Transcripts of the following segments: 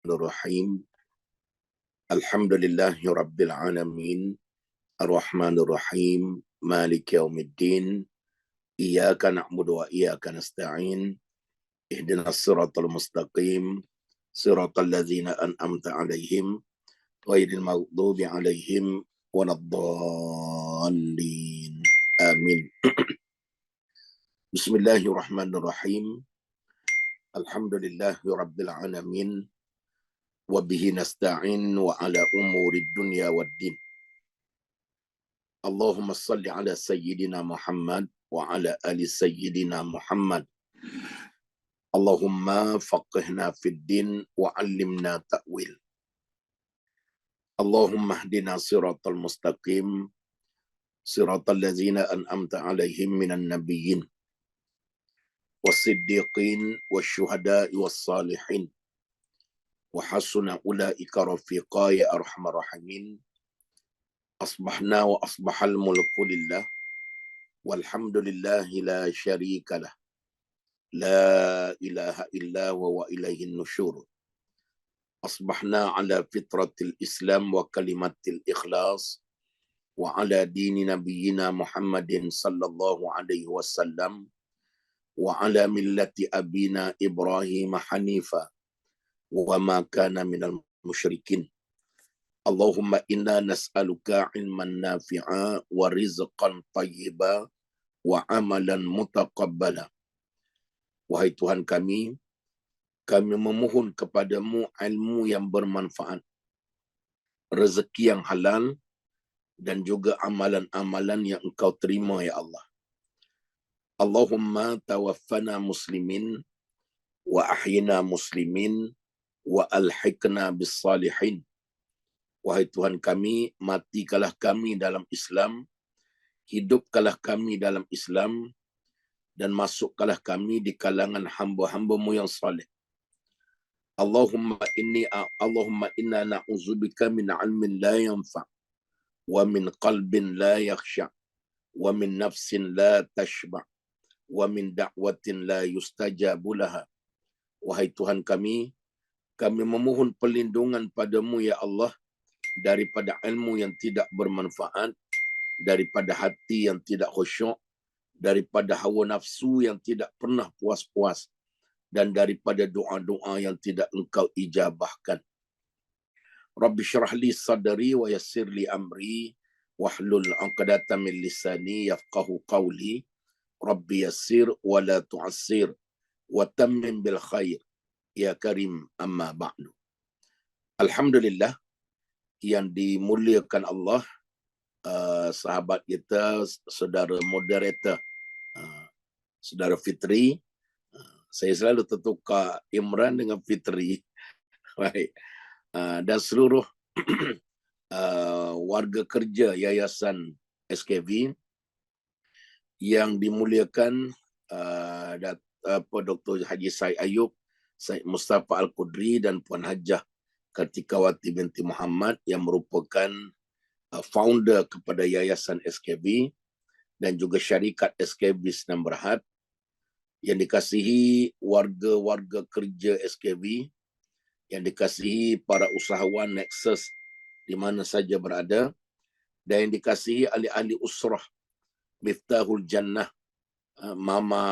Bismillahirrahmanirrahim. Alhamdulillahi Rabbil Alamin. Ar-Rahmanirrahim. Malik Yawmiddin. Iyaka na'budu wa iyaka nasta'in. Ihdinas siratal mustaqim. Siratal ladzina an'amta 'alaihim ghairil maghdubi 'alaihim waladdallin. Amin. Bismillahirrahmanirrahim. Alhamdulillahi Rabbil Alamin. Wabihi nasta'in wa ala umurid dunya waddin. Allahumma salli ala sayyidina Muhammad wa ala ali sayyidina Muhammad. Allahumma faqihna fid din wa 'allimna ta'wil. Allahumma hdina siratal mustaqim, siratal ladzina an'amta 'alaihim minan nabiyyin was-siddiqin wasyuhada'i was-salihin. Wa hasuna ulaika rafiqa ya arhamar rahimin. Asbahna wa asbahal mulku lillah walhamdulillahi la syarika lah. La ilaha illa wa ilaihin nusyur. Asbahna ala fitratil Islam wa kalimatil ikhlas wa ala dini nabiyyina Muhammadin sallallahu alaihi wasallam wa ala millati abina Ibrahim hanifa wa ma kana minal musyrikin. Allahumma inna nas'aluka ilman nafi'a wa rizqan tayyiba wa amalan mutaqabbala. Wahai Tuhan kami memohon kepadamu ilmu yang bermanfaat, rezeki yang halal, dan juga amalan-amalan yang engkau terima, ya Allah. Allahumma tawaffana muslimin wa ahyina muslimin wa alhiqna bis salihin. Wahai Tuhan kami, matikalah kami dalam Islam, hidupkanlah kami dalam Islam, dan masukkanlah kami di kalangan hamba-hamba-Mu yang saleh. Allahumma inna na'udzubika min 'ilmin la yanfa' wa min qalbin la yakhsha' wa min nafsin la tashba' wa min da'watin la yustajabu laha. Wahai Tuhan kami memohon perlindungan padamu, ya Allah, daripada ilmu yang tidak bermanfaat, daripada hati yang tidak khusyuk, daripada hawa nafsu yang tidak pernah puas-puas, dan daripada doa-doa yang tidak engkau ijabahkan. Rabbi syrah li sadri wa yassir li amri wahlul 'uqdatam min lisani yafqahu qawli. Rabbi yassir wa la tu'assir wa tammim bil khair ya karim, amma ba'du. Alhamdulillah yang dimuliakan Allah, sahabat kita, saudara moderator, saudara Fitri. Saya selalu tertukar Imran dengan Fitri. Baik. Dan seluruh warga kerja Yayasan SKV yang dimuliakan Dr. Haji Said Ayub, Said Mustafa Al-Qudri, dan Puan Hajah Kartikawati binti Muhammad yang merupakan founder kepada Yayasan SKV dan juga syarikat SKV Senam Berhad, yang dikasihi warga-warga kerja SKV, yang dikasihi para usahawan Nexus di mana saja berada, dan yang dikasihi ahli-ahli usrah Miftahul Jannah, Mama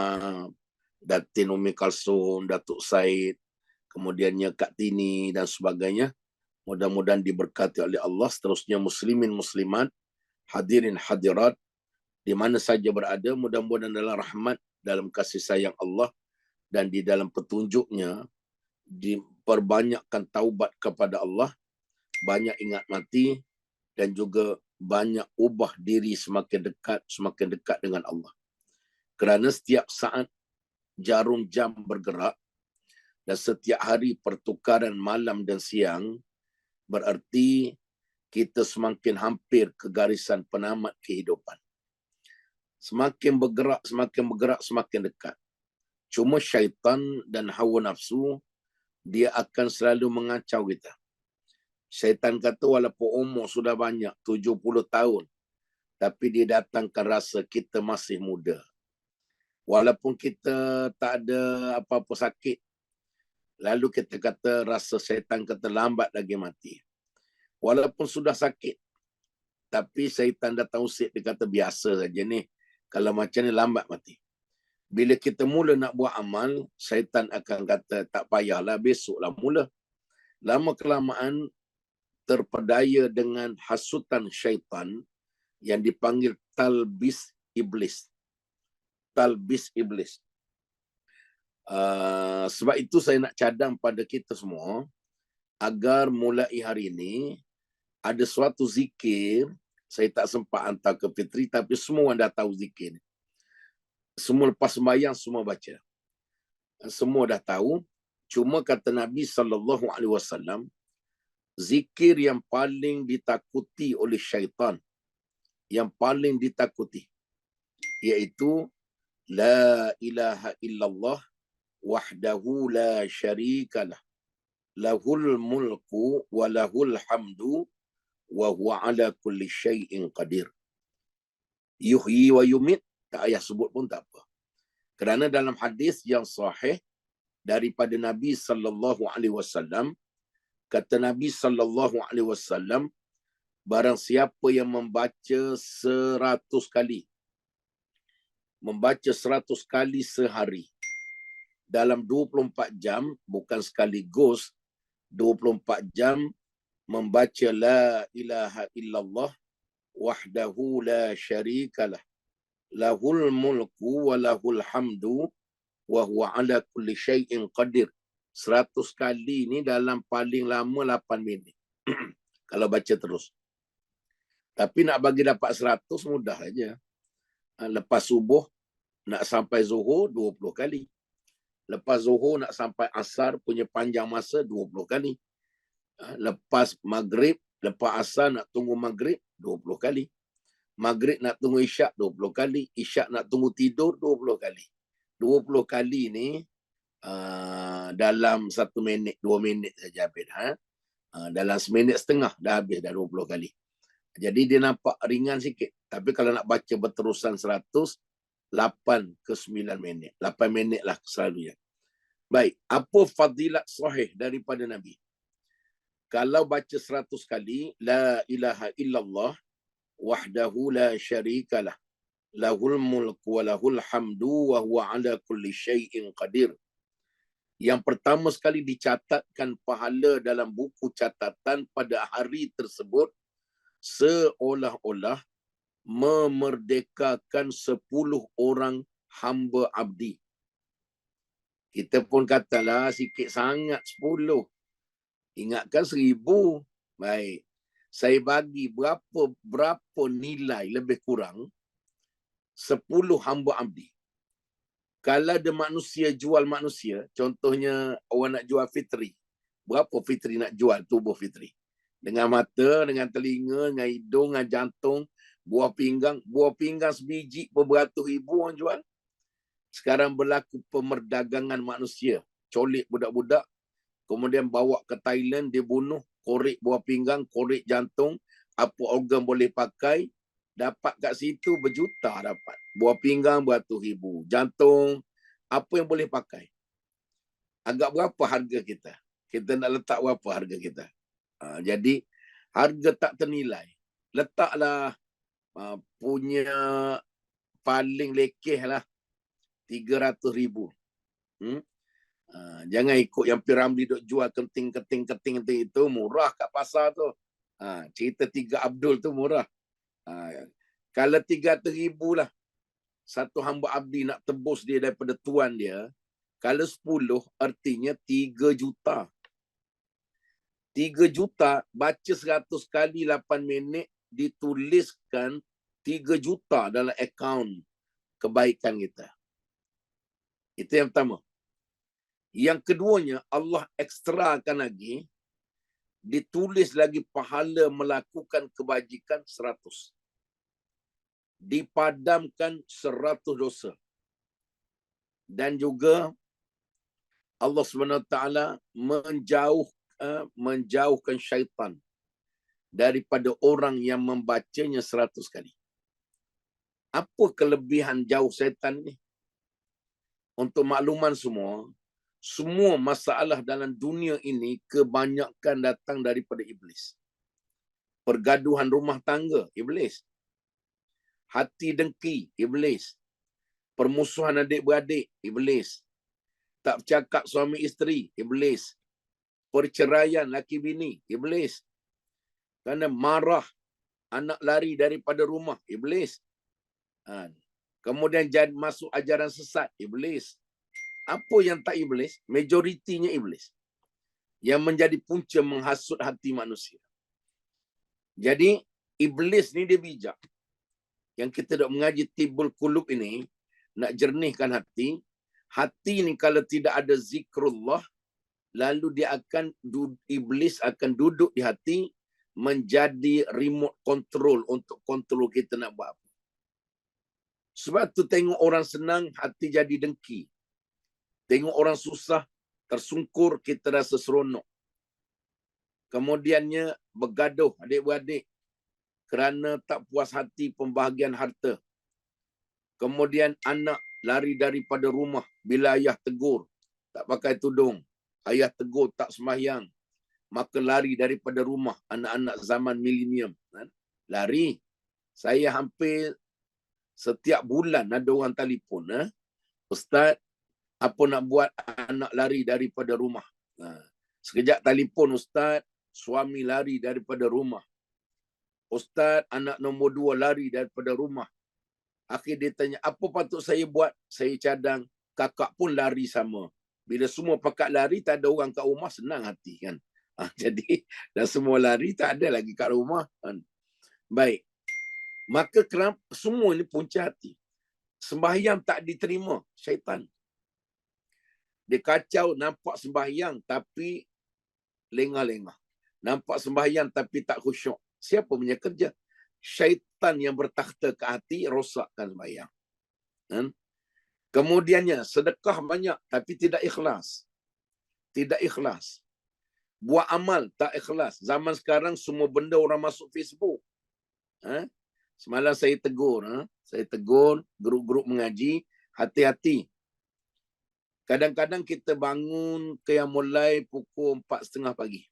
Datin Umi Kalsum, Datuk Said, kemudiannya Kak Tini dan sebagainya. Mudah-mudahan diberkati oleh Allah. Seterusnya muslimin muslimat, hadirin hadirat di mana saja berada, mudah-mudahan dalam rahmat, dalam kasih sayang Allah, dan di dalam petunjuknya diperbanyakkan taubat kepada Allah, banyak ingat mati, dan juga banyak ubah diri semakin dekat dengan Allah. Kerana setiap saat jarum jam bergerak, dan setiap hari pertukaran malam dan siang, berarti kita semakin hampir ke garisan penamat kehidupan. Semakin bergerak, semakin dekat. Cuma syaitan dan hawa nafsu, dia akan selalu mengacau kita. Syaitan kata walaupun umur sudah banyak, 70 tahun, tapi dia datangkan rasa kita masih muda. Walaupun kita tak ada apa-apa sakit, Lalu kita kata rasa syaitan kata lambat lagi mati. Walaupun sudah sakit, tapi syaitan datang usik, dia kata biasa saja ni. Kalau macam ni lambat mati. Bila kita mula nak buat amal, syaitan akan kata tak payahlah, besoklah mula. Lama kelamaan terpedaya dengan hasutan syaitan yang dipanggil talbis iblis. Talbis iblis. Sebab itu saya nak cadang pada kita semua agar mulai hari ini ada suatu zikir. Saya tak sempat hantar ke Fitri, tapi semua orang dah tahu zikir. Semua lepas sembahyang semua baca. Semua dah tahu. Cuma kata Nabi SAW, zikir yang paling ditakuti oleh syaitan, yang paling ditakuti, iaitu La ilaha illallah wahdahu la syarikalah, lahul mulku wa lahul hamdu wa huwa ala kulli syai'in qadir. Yuhyi wa yumit, tak payah sebut pun tak apa. Kerana dalam hadis yang sahih daripada Nabi SAW, kata Nabi SAW, barang siapa yang membaca 100 kali, membaca 100 kali sehari, dalam 24 jam, bukan sekaligus, 24 jam, membaca La ilaha illallah wahdahu la syarikalah, lahul mulku wa lahul hamdu wa huwa ala kulli syai'in qadir. 100 kali ni dalam paling lama 8 minit. Kalau baca terus. Tapi nak bagi dapat 100 mudah aja. Lepas subuh nak sampai zuhur 20 kali. Lepas zuhur nak sampai asar punya panjang masa 20 kali. Lepas maghrib, lepas asar nak tunggu maghrib 20 kali. Maghrib nak tunggu isyak 20 kali. Isyak nak tunggu tidur 20 kali. 20 kali ni dalam 1 minit, 2 minit saja habis. Dalam 1 minit setengah dah habis dah 20 kali. Jadi dia nampak ringan sikit. Tapi kalau nak baca berterusan 100, 8 ke 9 minit. 8 minit lah selalunya. Baik, apa fadilat sahih daripada Nabi? Kalau baca 100 kali, La ilaha illallah wahdahu la syarikalah, lahul mulku wa lahul hamdu wa huwa ala kulli syai'in qadir. Yang pertama sekali dicatatkan pahala dalam buku catatan pada hari tersebut seolah-olah memerdekakan 10 orang hamba abdi. Kita pun katalah sikit sangat 10. Ingatkan 1000. Baik. Saya bagi berapa nilai lebih kurang 10 hamba abdi. Kalau ada manusia jual manusia, contohnya orang nak jual Fitri. Berapa Fitri nak jual tubuh Fitri? Dengan mata, dengan telinga, dengan hidung, dengan jantung, buah pinggang sebiji beratus ribu orang jual. Sekarang berlaku pemerdagangan manusia. Colik budak-budak, kemudian bawa ke Thailand, dia bunuh, korek buah pinggang, korek jantung, apa organ boleh pakai, dapat kat situ berjuta dapat. Buah pinggang beratus ribu, jantung, apa yang boleh pakai. Agak berapa harga kita? Kita nak letak berapa harga kita? Jadi, harga tak ternilai. Letaklah punya paling lekeh lah 300,000. Jangan ikut yang Piramli duk jual kenting itu, murah kat pasar tu. Cerita 3 Abdul tu murah. Kalau 300,000 lah, satu hamba abdi nak tebus dia daripada tuan dia, kalau 10 artinya 3 juta. 3 juta, baca 100 kali 8 minit, dituliskan 3 juta dalam akaun kebaikan kita. Itu yang pertama. Yang keduanya, Allah ekstrakan lagi, ditulis lagi pahala melakukan kebajikan 100. Dipadamkan 100 dosa. Dan juga Allah SWT menjauhkan syaitan daripada orang yang membacanya 100 kali. Apa kelebihan jauh syaitan ni? Untuk makluman semua, Semua masalah dalam dunia ini kebanyakan datang daripada iblis. Pergaduhan rumah tangga, iblis. Hati dengki, iblis. Permusuhan adik-beradik, iblis. Tak bercakap suami isteri, iblis. Perceraian laki bini, iblis. Kerana marah, anak lari daripada rumah, iblis. Kemudian masuk ajaran sesat, iblis. Apa yang tak iblis? Majoritinya iblis. Yang menjadi punca menghasut hati manusia. Jadi, iblis ni dia bijak. Yang kita dah mengaji Tibul Qulub ini, nak jernihkan hati. Hati ni kalau tidak ada zikrullah, lalu iblis akan duduk di hati, menjadi remote control untuk kontrol kita nak buat apa. Sebab tu tengok orang senang, hati jadi dengki. Tengok orang susah, tersungkur, kita rasa seronok. Kemudiannya bergaduh adik-beradik kerana tak puas hati pembahagian harta. Kemudian anak lari daripada rumah bila ayah tegur, tak pakai tudung. Ayah tegur, tak sembahyang. Maka lari daripada rumah anak-anak zaman milenium. Lari. Saya hampir setiap bulan ada orang telefon. Ustaz, apa nak buat anak lari daripada rumah? Sekejap telefon, Ustaz, suami lari daripada rumah. Ustaz, anak nombor 2 lari daripada rumah. Akhir dia tanya, apa patut saya buat? Saya cadang, kakak pun lari sama. Bila semua pakat lari, tak ada orang kat rumah, senang hati kan. Jadi, dah semua lari, tak ada lagi kat rumah. Baik. Maka kenapa semua ini punca hati. Sembahyang tak diterima, syaitan. Dia kacau, nampak sembahyang tapi lengah-lengah. Nampak sembahyang tapi tak khusyuk. Siapa punya kerja? Syaitan yang bertakhta ke hati, rosakkan sembahyang. Kemudiannya, sedekah banyak tapi tidak ikhlas. Tidak ikhlas. Buat amal, tak ikhlas. Zaman sekarang, semua benda orang masuk Facebook. Semalam saya tegur. Saya tegur grup-grup mengaji, hati-hati. Kadang-kadang kita bangun yang mulai pukul 4:30 pagi.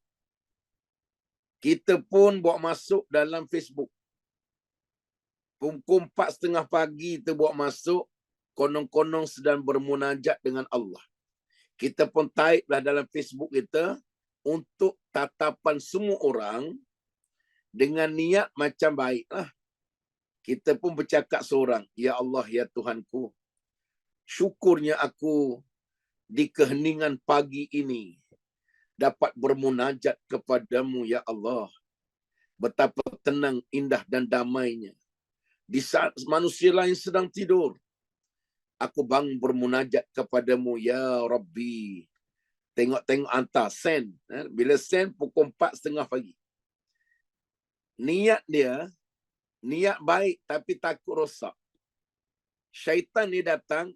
Kita pun buat masuk dalam Facebook. Pukul 4:30 pagi kita buat masuk, konong-konong sedang bermunajat dengan Allah. Kita pun typelah dalam Facebook kita untuk tatapan semua orang dengan niat macam baiklah. Kita pun bercakap seorang, Ya Allah, Ya Tuhanku, syukurnya aku di keheningan pagi ini dapat bermunajat kepadamu, Ya Allah. Betapa tenang, indah dan damainya. Di saat manusia lain sedang tidur, aku bangun bermunajat kepadamu, Ya Rabbi. Tengok-tengok hantar, send. Bila send, pukul 4:30 pagi. Niat dia, niat baik tapi takut rosak. Syaitan ni datang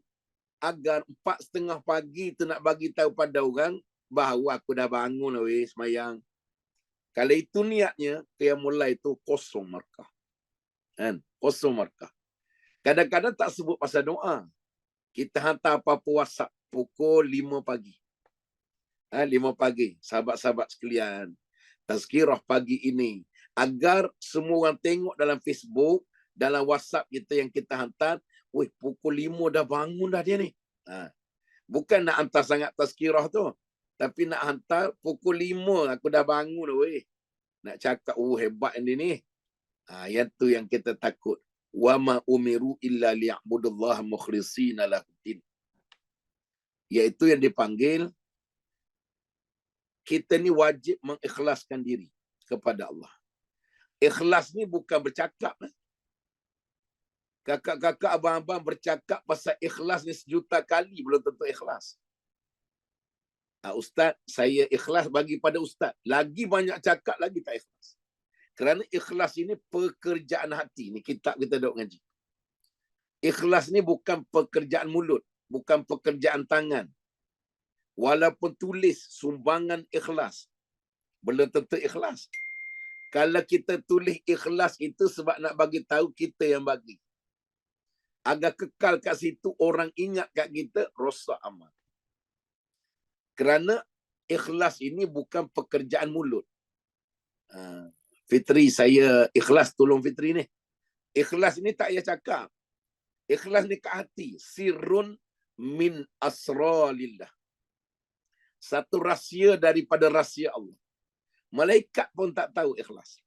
agar 4:30 pagi tu nak bagi tahu pada orang bahawa aku dah bangun weh semayang. Kalau itu niatnya, dia mulai tu kosong markah. Kosong markah. Kadang-kadang tak sebut pasal doa. Kita hantar apa-apa WhatsApp pukul 5 pagi. 5 pagi. Sahabat-sahabat sekalian, tazkirah pagi ini. Agar semua orang tengok dalam Facebook, dalam WhatsApp kita yang kita hantar, weh, pukul 5 dah bangun dah dia ni. Bukan nak hantar sangat tazkirah tu. Tapi nak hantar pukul 5 aku dah bangun weh. Nak cakap, hebat dia ni. Yang tu yang kita takut. Wa ma umiru illa liya'budullaha mukhlishina lahuddin. Iaitu yang dipanggil, kita ni wajib mengikhlaskan diri kepada Allah. Ikhlas ni bukan bercakap. Kakak-kakak, abang-abang bercakap pasal ikhlas ni 1,000,000 kali belum tentu ikhlas. Ustaz, saya ikhlas bagi pada Ustaz. Lagi banyak cakap, lagi tak ikhlas. Kerana ikhlas ini pekerjaan hati. Ni kitab kita duk ngaji. Ikhlas ni bukan pekerjaan mulut. Bukan pekerjaan tangan. Walaupun tulis sumbangan ikhlas, belum tentu ikhlas. Kalau kita tulis ikhlas itu sebab nak bagi tahu kita yang bagi. Agar kekal kat situ, orang ingat kat kita, rosak amal. Kerana ikhlas ini bukan pekerjaan mulut. Fitri, saya ikhlas tolong Fitri ni. Ikhlas ni tak payah cakap. Ikhlas ni kat hati. Sirrun min asralillah. Satu rahsia daripada rahsia Allah. Malaikat pun tak tahu ikhlas.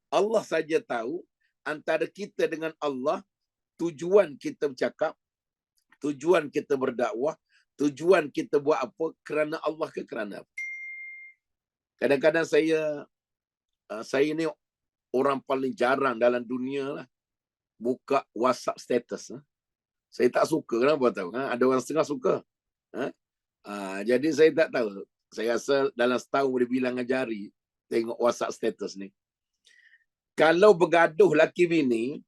Allah saja tahu antara kita dengan Allah, tujuan kita bercakap, tujuan kita berdakwah, tujuan kita buat apa, kerana Allah ke kerana apa. Kadang-kadang saya ni orang paling jarang dalam dunia lah buka WhatsApp status. Saya tak suka, kenapa tahu? Ada orang setengah suka. Jadi saya tak tahu. Saya rasa dalam setahun boleh bilang dengan jari tengok WhatsApp status ni. Kalau bergaduh laki bini,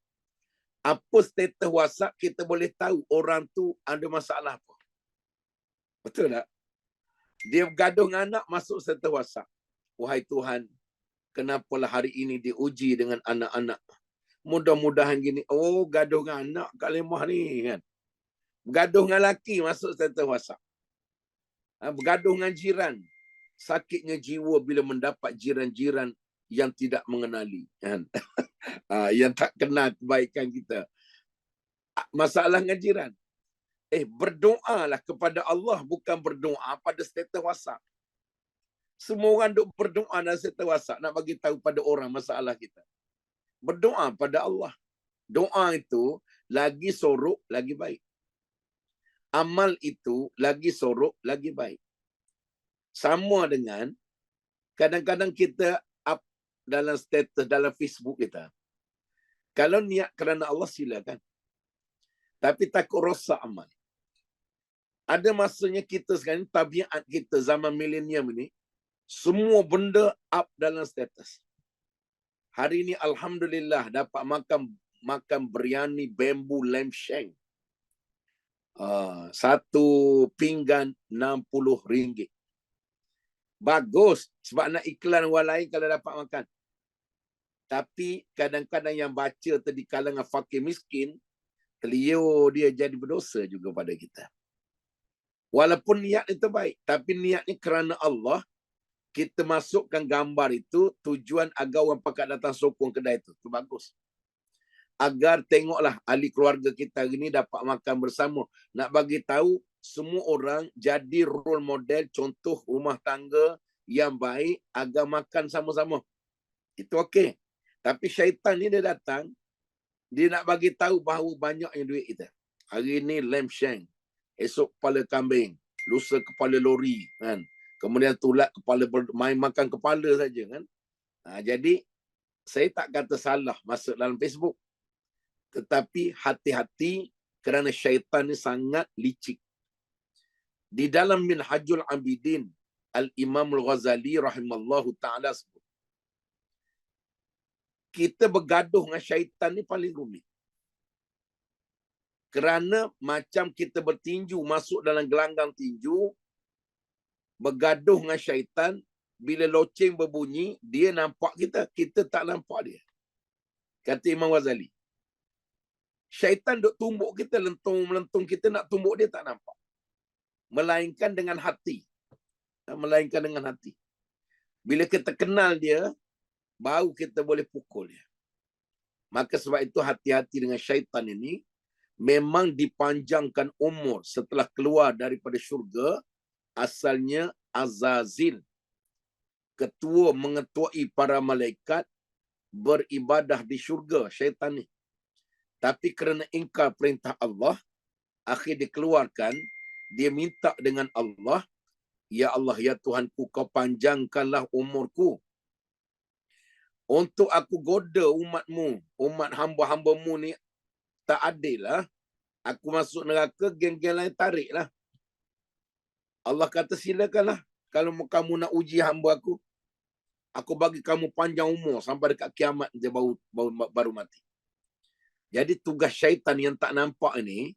apa status WhatsApp kita boleh tahu orang tu ada masalah apa. Betul tak? Dia bergaduh dengan anak, masuk status WhatsApp. Wahai Tuhan, kenapalah hari ini diuji dengan anak-anak. Mudah-mudahan gini. Oh, gaduh dengan anak kat lemah ni kan. Bergaduh dengan laki, masuk status WhatsApp. Bergaduh dengan jiran. Sakitnya jiwa bila mendapat jiran-jiran yang tidak mengenali. Kan? Yang tak kenal kebaikan kita. Masalah dengan jiran. Berdoalah kepada Allah, bukan berdoa pada status WhatsApp. Semua orang duk berdoa dalam status WhatsApp nak bagi tahu pada orang masalah kita. Berdoa pada Allah. Doa itu lagi sorok, lagi baik. Amal itu lagi sorok, lagi baik. Sama dengan kadang-kadang kita up dalam status dalam Facebook kita. Kalau niat kerana Allah, silakan. Tapi takut rosak amal. Ada masanya kita sekarang, tabiat kita zaman milenium ini, semua benda up dalam status. Hari ini alhamdulillah dapat makan biryani bambu lamb shank. Satu pinggan RM60. Bagus sebab nak iklan orang lain kalau dapat makan. Tapi kadang-kadang yang baca tadi kalangan fakir miskin, beliau dia jadi berdosa juga pada kita. Walaupun niat itu baik, tapi niat ni kerana Allah, kita masukkan gambar itu tujuan agar orang pakat datang sokong kedai itu. Itu bagus. Agar tengoklah ahli keluarga kita hari ni dapat makan bersama. Nak bagi tahu semua orang jadi role model, contoh rumah tangga yang baik agar makan sama-sama. Itu okey. Tapi syaitan ni dia datang, dia nak bagi tahu bahawa banyaknya duit kita. Hari ni lamb shank, esok kepala kambing, lusa kepala lori, kan? Kemudian tulat kepala, main makan kepala saja, kan? Jadi saya tak kata salah masuk dalam Facebook, tetapi hati-hati kerana syaitan ni sangat licik. Di dalam Minhajul Abidin, Al-Imam Al-Ghazali rahimallahu ta'ala sebut, kita bergaduh dengan syaitan ni paling rumit. Kerana macam kita bertinju, masuk dalam gelanggang tinju, bergaduh dengan syaitan, bila loceng berbunyi, dia nampak kita, kita tak nampak dia. Kata Imam Ghazali. Syaitan duk tumbuk kita, melentung kita, nak tumbuk dia tak nampak. Melainkan dengan hati. Melainkan dengan hati. Bila kita kenal dia, baru kita boleh pukul dia. Maka sebab itu hati-hati dengan syaitan ini. Memang dipanjangkan umur setelah keluar daripada syurga. Asalnya Azazil, ketua mengetuai para malaikat, beribadah di syurga, syaitan ni. Tapi kerana ingkar perintah Allah, akhir dikeluarkan. Dia minta dengan Allah, ya Allah, ya Tuhanku, kau panjangkanlah umurku untuk aku goda umatmu, umat hamba-hambamu ni tak adil lah. Aku masuk neraka, geng-geng lain tarik lah. Allah kata silakanlah. Kalau kamu nak uji hamba aku bagi kamu panjang umur sampai dekat kiamat dia baru mati. Jadi tugas syaitan yang tak nampak ini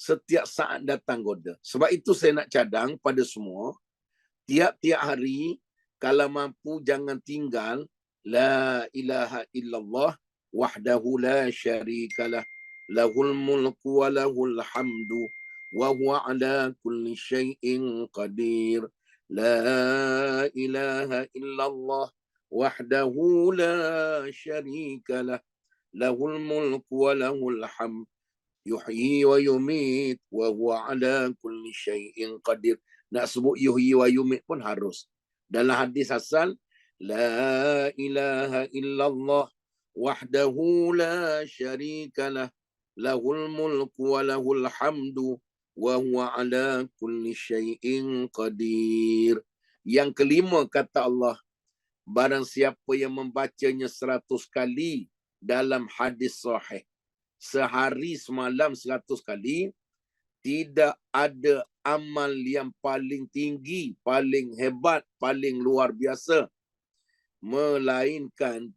setiap saat datang goda. Sebab itu saya nak cadang pada semua, tiap-tiap hari kalau mampu jangan tinggal la ilaha illallah wahdahu la syarikalah lahul mulku wa lahul hamdu wa huwa ala kulli syai'in qadir. La ilaha illallah wahdahu la syarika lah. Lahul mulku wa lahul hamd. Yuhyi wa yumit wa huwa ala kulli syai'in qadir. Nak sebut yuhyi wa yumit pun harus. Dalam hadis asal, la ilaha illallah wahdahu la syarika lah. Lahul mulku wa lahul hamdu wa huwa ala kulli syai'in qadir. Yang kelima kata Allah, barang siapa yang membacanya 100 kali dalam hadis sahih, sehari semalam 100 kali, tidak ada amal yang paling tinggi, paling hebat, paling luar biasa, melainkan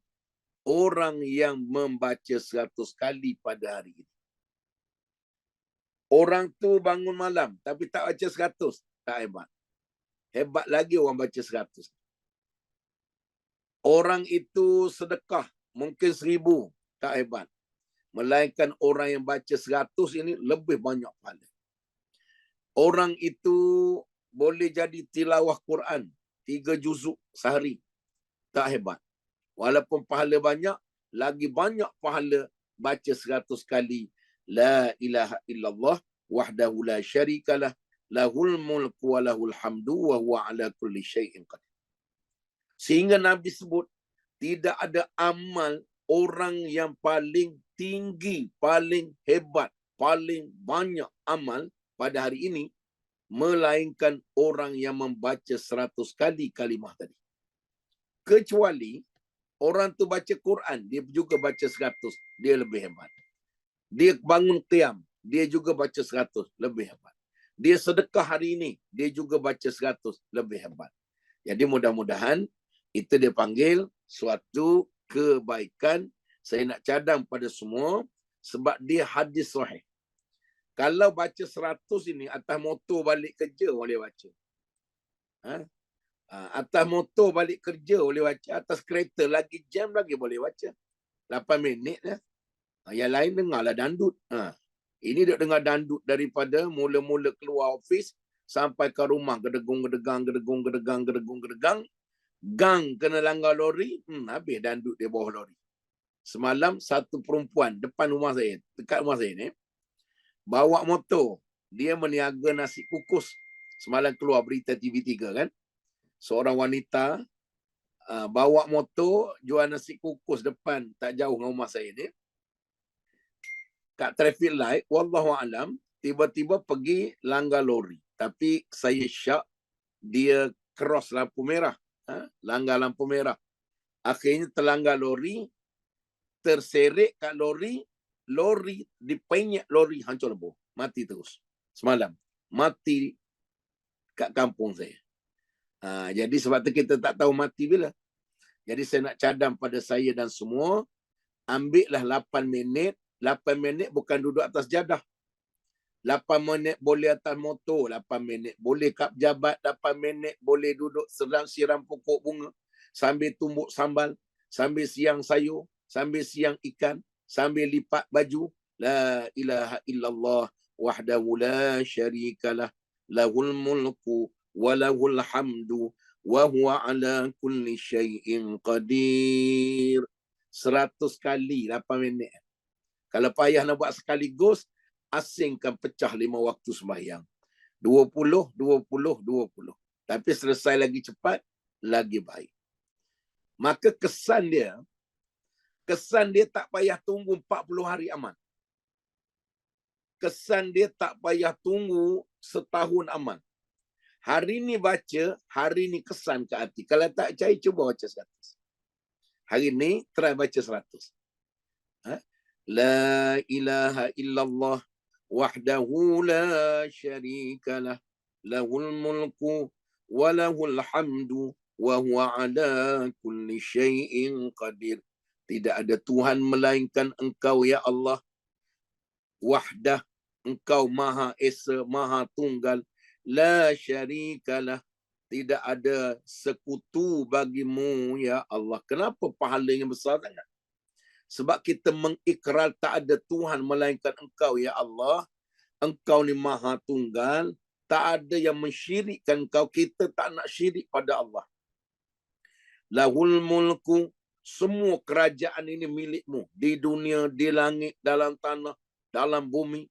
orang yang membaca 100 kali pada hari ini. Orang tu bangun malam tapi tak baca 100, tak hebat. Hebat lagi orang baca 100. Orang itu sedekah mungkin 1000, tak hebat. Melainkan orang yang baca 100 ini lebih banyak pahala. Orang itu boleh jadi tilawah Quran 3 juzuk sehari, tak hebat. Walaupun pahala banyak, lagi banyak pahala baca 100 kali la ilaha illallah wahdahu la syarikalah lahul mulku wa lahul hamdu wa huwa ala kulli syai'in qadir. Sehingga Nabi sebut tidak ada amal orang yang paling tinggi, paling hebat, paling banyak amal pada hari ini, melainkan orang yang membaca 100 kali kalimah tadi. Kecuali orang tu baca Quran, dia juga baca 100, dia lebih hebat. Dia bangun qiyam, dia juga baca 100, lebih hebat. Dia sedekah hari ini, dia juga baca 100, lebih hebat. Jadi mudah-mudahan itu dia panggil suatu kebaikan. Saya nak cadang pada semua sebab dia hadis sahih. Kalau baca 100 ini atas motor balik kerja boleh baca. Atas motor balik kerja boleh baca. Atas kereta lagi jam lagi boleh baca. 8 minit lah. Yang lain dengarlah dandut. Ini dia dengar dandut daripada mula-mula keluar office sampai ke rumah. Gedegung-gedegang, gedegung-gedegang, gedegung-gedegang. Gang kena langgar lori. Habis dandut di bawah lori. Semalam satu perempuan depan rumah saya, dekat rumah saya ni, bawa motor. Dia meniaga nasi kukus. Semalam keluar berita TV3 kan. Seorang wanita bawa motor jual nasi kukus depan, tak jauh dengan rumah saya ni. Kat traffic light, wallahu alam, tiba-tiba pergi langgar lori. Tapi saya syak dia cross lampu merah. Langgar lampu merah. Akhirnya terlanggar lori, terseret kat lori, lori dipenyek, lori hancur lebur. Mati terus. Semalam. Mati kat kampung saya. Jadi sebab tu kita tak tahu mati bila. Jadi saya nak cadang pada saya dan semua, ambillah 8 minit. 8 minit bukan duduk atas jadah. 8 minit boleh atas motor. 8 minit boleh kap jabat. 8 minit boleh duduk siram pokok bunga. Sambil tumbuk sambal. Sambil siang sayur. Sambil siang ikan. Sambil lipat baju. La ilaha illallah wahdahu la syarikalah lahul mulku wa lahul hamdu wa huwa ala kulli syai'in qadir. 100 kali 8 minit. Kalau payah nak buat sekaligus, asingkan pecah 5 waktu sembahyang. 20, 20, 20. Tapi selesai lagi cepat, lagi baik. Maka kesan dia tak payah tunggu 40 hari amal. Kesan dia tak payah tunggu setahun amal. Hari ni baca, hari ni kesan ke hati. Kalau tak percaya, cuba baca 100. Hari ni, try baca 100. La ilaha illallah wahdahu la syarikalah lahul mulku wa lahul hamdu wa huwa ala kulli syai'in qadir. Tidak ada Tuhan melainkan Engkau ya Allah. Wahdah, Engkau Maha Esa, Maha Tunggal. La syarikalah, tidak ada sekutu bagimu ya Allah. Kenapa pahalanya besar sangat? Sebab kita mengikrar tak ada Tuhan melainkan Engkau ya Allah. engkau ni maha tunggal, tak ada yang mensyirikkan engkau, kita tak nak syirik pada Allah. Lahul mulku, semua kerajaan ini milikmu, di dunia, di langit, dalam tanah, dalam bumi,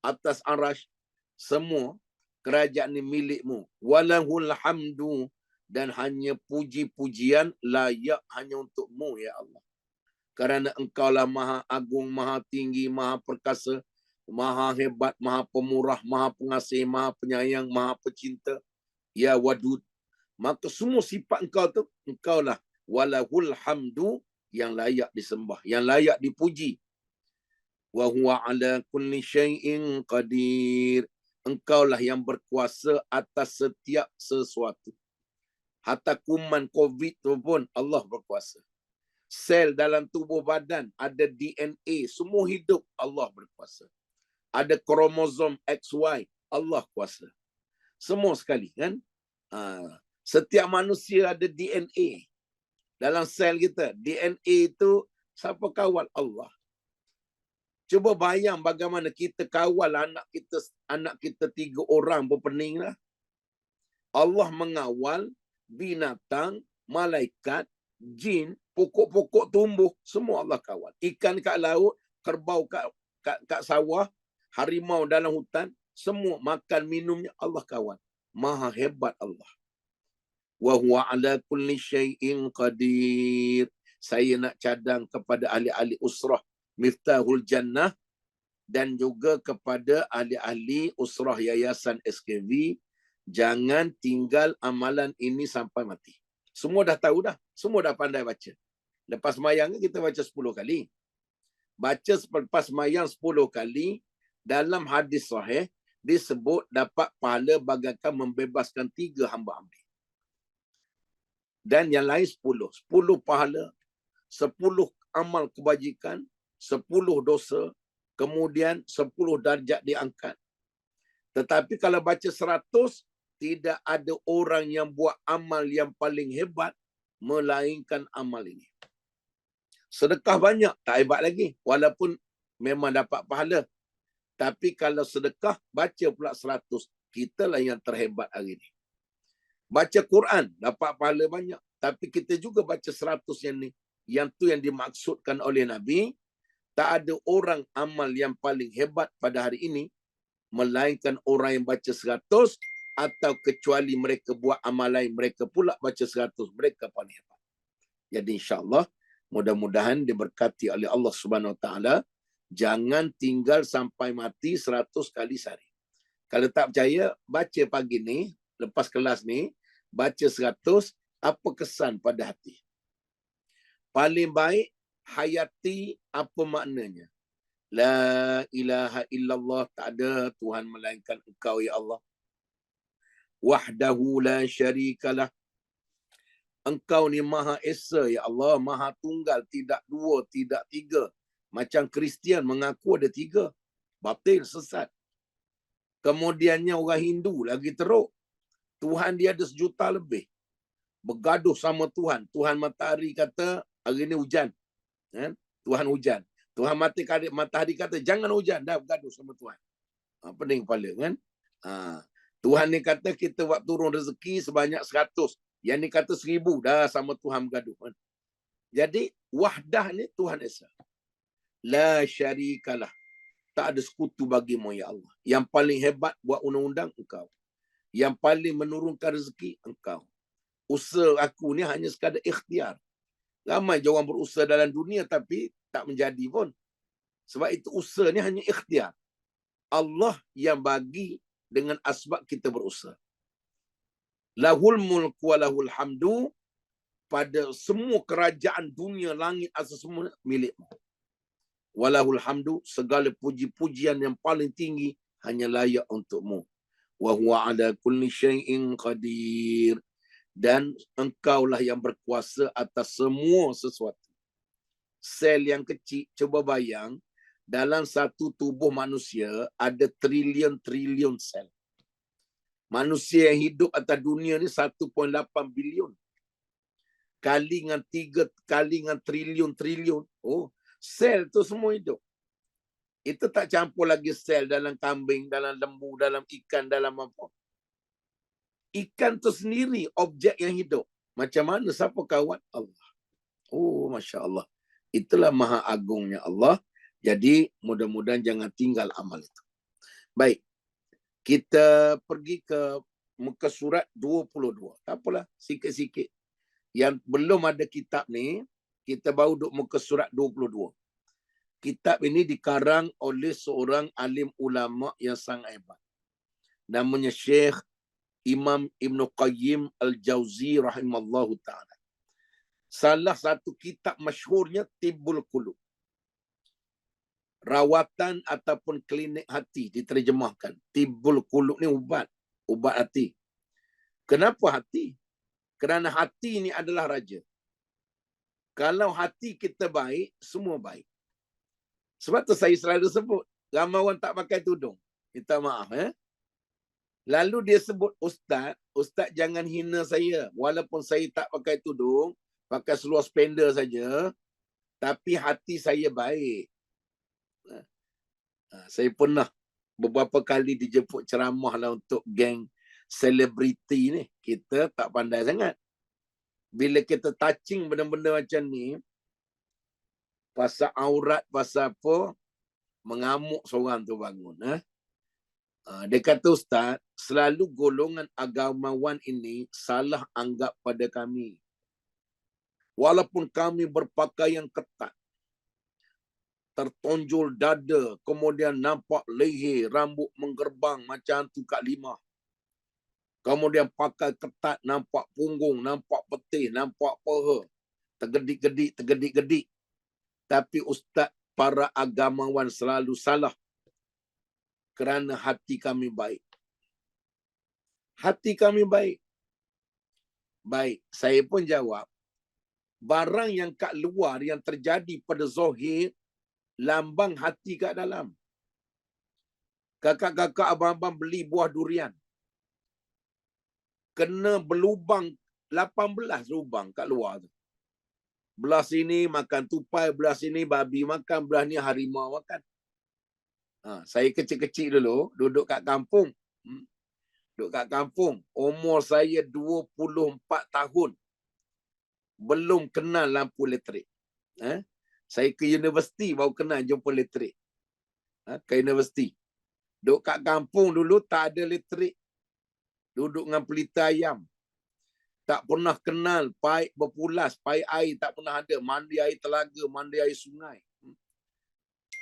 atas arash, semua kerajaan ini milikmu. Walahul hamdu, dan hanya puji-pujian layak hanya untukmu, ya Allah. Kerana engkaulah maha agung, maha tinggi, maha perkasa, maha hebat, maha pemurah, maha pengasih, maha penyayang, maha pecinta, ya wadud. Maka semua sifat engkau tu, engkaulah walahul hamdu, yang layak disembah, yang layak dipuji. Wa huwa ala kulli syai'in qadir. Engkaulah yang berkuasa atas setiap sesuatu. Hatta kuman COVID tu pun Allah berkuasa. Sel dalam tubuh badan, ada DNA, semua hidup, Allah berkuasa. Ada kromosom XY, Allah kuasa. Semua sekali, kan? Setiap manusia ada DNA. Dalam sel kita, DNA itu siapa kawal? Allah. Cuba bayang bagaimana kita kawal anak kita 3 orang berpening lah. Allah mengawal binatang, malaikat, jin, pokok-pokok tumbuh, semua Allah kawal. Ikan kat laut, kerbau kat sawah, harimau dalam hutan, semua makan minumnya Allah kawal. Maha hebat Allah. Wa huwa ala kulli syai'in qadir. Saya nak cadang kepada ahli-ahli usrah Miftahul Jannah dan juga kepada ahli-ahli usrah Yayasan SKV, jangan tinggal amalan ini sampai mati. Semua dah tahu dah. Semua dah pandai baca. Lepas mayang kita baca 10 kali. Baca lepas mayang 10 kali, dalam hadis sahih disebut dapat pahala bagaikan membebaskan 3 hamba-hamba. Dan yang lain 10. 10 pahala, 10 amal kebajikan, 10 dosa, kemudian 10 darjat diangkat. Tetapi kalau baca 100, tidak ada orang yang buat amal yang paling hebat melainkan amal ini. Sedekah banyak, tak hebat lagi. Walaupun memang dapat pahala. Tapi kalau sedekah, baca pula 100. Kitalah yang terhebat hari ini. Baca Quran, dapat pahala banyak. Tapi kita juga baca 100 yang ni. Yang tu yang dimaksudkan oleh Nabi. Tak ada orang amal yang paling hebat pada hari ini, melainkan orang yang baca 100, atau kecuali mereka buat amal lain, mereka pula baca 100. Mereka paling hebat. Jadi insyaAllah, mudah-mudahan diberkati oleh Allah Subhanahu Wa Taala. Jangan tinggal sampai mati 100 kali sehari. Kalau tak percaya, baca pagi ni, lepas kelas ni, baca 100, apa kesan pada hati? Paling baik, hayati apa maknanya. La ilaha illallah, tak ada Tuhan melainkan Engkau, ya Allah. Wahdahu la syarikalah, Engkau ni Maha Esa, ya Allah, Maha Tunggal, tidak 2, tidak 3. Macam Kristian mengaku ada 3. Batil, sesat. Kemudiannya orang Hindu lagi teruk. Tuhan dia ada 1 juta lebih. Bergaduh sama Tuhan. Tuhan matahari kata, hari ni hujan. Tuhan hujan. Tuhan matahari kata, jangan hujan. Dah bergaduh sama Tuhan. Pening kepala, kan? Tuhan ni kata, kita buat turun rezeki sebanyak 100. Yang ni kata 1000. Dah sama Tuhan bergaduh. Kan? Jadi, wahdah ni Tuhan Esa. La syarikalah. Tak ada sekutu bagimu, ya Allah. Yang paling hebat buat undang-undang, Engkau. Yang paling menurunkan rezeki, Engkau. Usaha aku ni hanya sekadar ikhtiar. Ramai je orang berusaha dalam dunia tapi tak menjadi pun. Sebab itu usaha ni hanya ikhtiar. Allah yang bagi dengan asbab kita berusaha. Lahul mulku wa lahul hamdu, pada semua kerajaan dunia, langit, asas semua milikmu. Walahul hamdu, segala puji-pujian yang paling tinggi hanya layak untukmu. Wa huwa ala kulli syai'in qadir, dan Engkaulah yang berkuasa atas semua sesuatu. Sel yang kecil, cuba bayang, dalam satu tubuh manusia ada trilion-trilion sel. Manusia yang hidup atas dunia ni 1.8 bilion. Kali dengan 3 kali dengan trilion-trilion. Oh, sel tu semua hidup. Kita tak campur lagi sel dalam kambing, dalam lembu, dalam ikan, dalam apa. Ikan tu sendiri objek yang hidup. Macam mana? Siapa kawan? Allah. Oh, Masya Allah. Itulah maha agungnya Allah. Jadi, mudah-mudahan jangan tinggal amal itu. Baik. Kita pergi ke muka surat 22. Tak apalah, sikit-sikit. Yang belum ada kitab ni, kita baru duduk muka surat 22. Kitab ini dikarang oleh seorang alim ulama yang sangat hebat. Namanya Syekh Imam Ibn Qayyim Al-Jauzi rahimallahu ta'ala. Salah satu kitab masyhurnya Tibbul Qulub. Rawatan ataupun klinik hati diterjemahkan. Tibbul Qulub ni ubat hati. Kenapa hati? Kerana hati ini adalah raja. Kalau hati kita baik, semua baik. Sebab tu saya selalu sebut, ramai orang tak pakai tudung. Minta maaf. Lalu dia sebut, Ustaz jangan hina saya. Walaupun saya tak pakai tudung, pakai seluar spender saja, tapi hati saya baik. Saya pernah beberapa kali dijemput ceramah lah untuk geng selebriti ni. Kita tak pandai sangat. Bila kita touching benda-benda macam ni, pasal aurat, pasal apa, mengamuk seorang tu bangun. Dia kata, Ustaz, selalu golongan agamawan ini salah anggap pada kami. Walaupun kami berpakaian ketat, tertonjol dada, kemudian nampak leher, rambut menggerbang macam tu Kak Limah. Kemudian pakai ketat, nampak punggung, nampak petih, nampak paha. Tergedik-gedik. Tapi Ustaz, para agamawan selalu salah. Kerana hati kami baik. Hati kami baik. Baik, saya pun jawab. Barang yang kat luar yang terjadi pada zahir, lambang hati kat dalam. Kakak-kakak abang-abang beli buah durian. Kena berlubang 18 lubang kat luar tu. Belah sini makan tupai, belah sini babi makan, belah ni harimau makan. Saya kecil-kecil dulu, duduk kat kampung. Duduk kat kampung. Umur saya 24 tahun. Belum kenal lampu elektrik. Saya ke universiti baru kenal jumpa elektrik. Ke universiti. Duduk kat kampung dulu tak ada elektrik. Duduk dengan pelita ayam. Tak pernah kenal paip berpulas, paip air tak pernah ada. Mandi air telaga, mandi air sungai.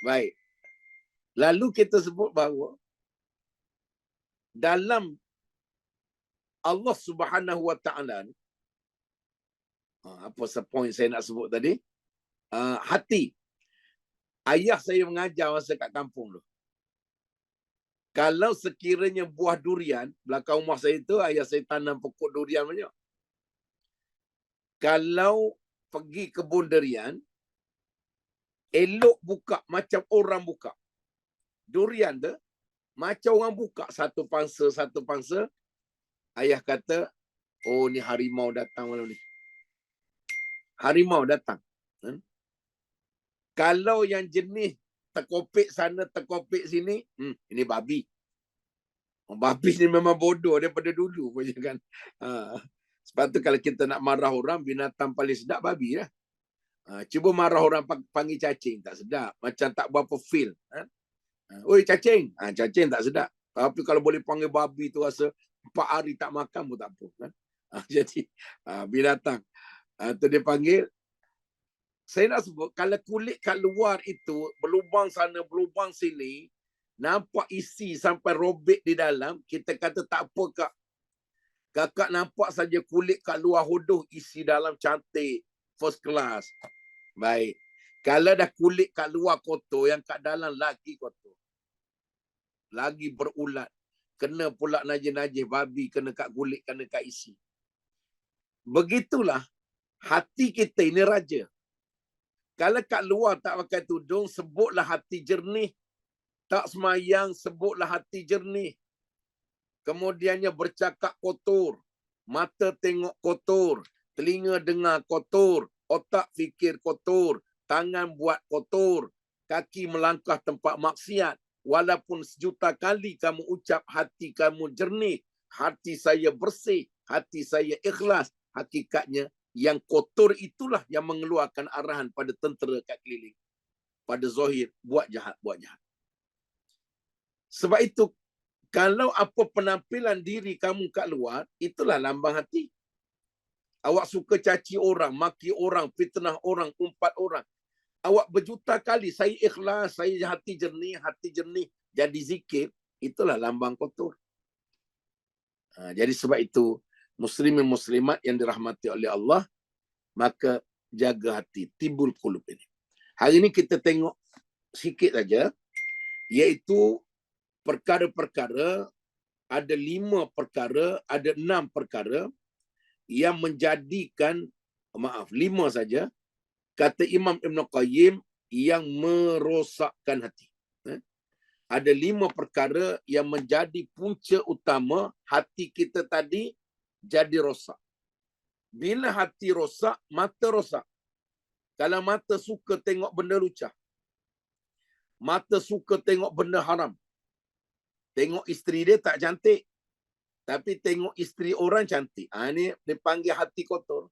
Baik. Lalu kita sebut bahawa dalam Allah Subhanahu Wa Ta'ala ni, apa point saya nak sebut tadi? Hati. Ayah saya mengajar masa kat kampung tu. Kalau sekiranya buah durian, belakang rumah saya tu, ayah saya tanam pokok durian banyak. Kalau pergi kebun durian, elok buka macam orang buka. Durian tu, macam orang buka satu pangsa. Ayah kata, oh ni harimau datang malam ni. Harimau datang. Kalau yang jenis terkopik sana, terkopik sini, ini babi. Babi ni memang bodoh daripada dulu. Kan? Sebab tu kalau kita nak marah orang, binatang paling sedap babi lah. Cuba marah orang panggil cacing, tak sedap. Macam tak berapa feel. Oi cacing. Cacing tak sedap. Tapi kalau boleh panggil babi tu rasa 4 hari tak makan pun tak apa. Kan? Jadi binatang. Tu dia panggil. Saya nak sebut, kalau kulit kat luar itu, berlubang sana, berlubang sini, nampak isi sampai robek di dalam, kita kata tak apa kak. Kakak nampak saja kulit kat luar hodoh, isi dalam cantik, first class. Baik. Kalau dah kulit kat luar kotor, yang kat dalam lagi kotor. Lagi berulat. Kena pula najis-najis babi, kena kat kulit, kena kat isi. Begitulah, hati kita ini raja. Kalau kat luar tak pakai tudung, sebutlah hati jernih. Tak semayang, sebutlah hati jernih. Kemudiannya bercakap kotor. Mata tengok kotor. Telinga dengar kotor. Otak fikir kotor. Tangan buat kotor. kaki melangkah tempat maksiat, walaupun sejuta kali kamu ucap hati kamu jernih, hati saya bersih, hati saya ikhlas, hakikatnya yang kotor itulah yang mengeluarkan arahan pada tentera kat keliling. Pada zahir, buat jahat, buat jahat. Sebab itu, kalau apa penampilan diri kamu kat luar, itulah lambang hati. Awak suka caci orang, maki orang, fitnah orang, umpat orang. Awak berjuta kali, saya ikhlas, saya hati jernih, jadi zikir, itulah lambang kotor. Jadi sebab itu, muslimin muslimat yang dirahmati oleh Allah, maka jaga hati, tibul qulub ini. Hari ini kita tengok sikit saja, iaitu perkara-perkara, ada 5 perkara, ada 6 perkara yang menjadikan, 5 saja, kata Imam Ibn Qayyim, yang merosakkan hati. Ada 5 perkara yang menjadi punca utama hati kita tadi jadi rosak. Bila hati rosak, mata rosak. Kalau mata suka tengok benda lucah, mata suka tengok benda haram, tengok isteri dia tak cantik, tapi tengok isteri orang cantik. Ini dipanggil hati kotor.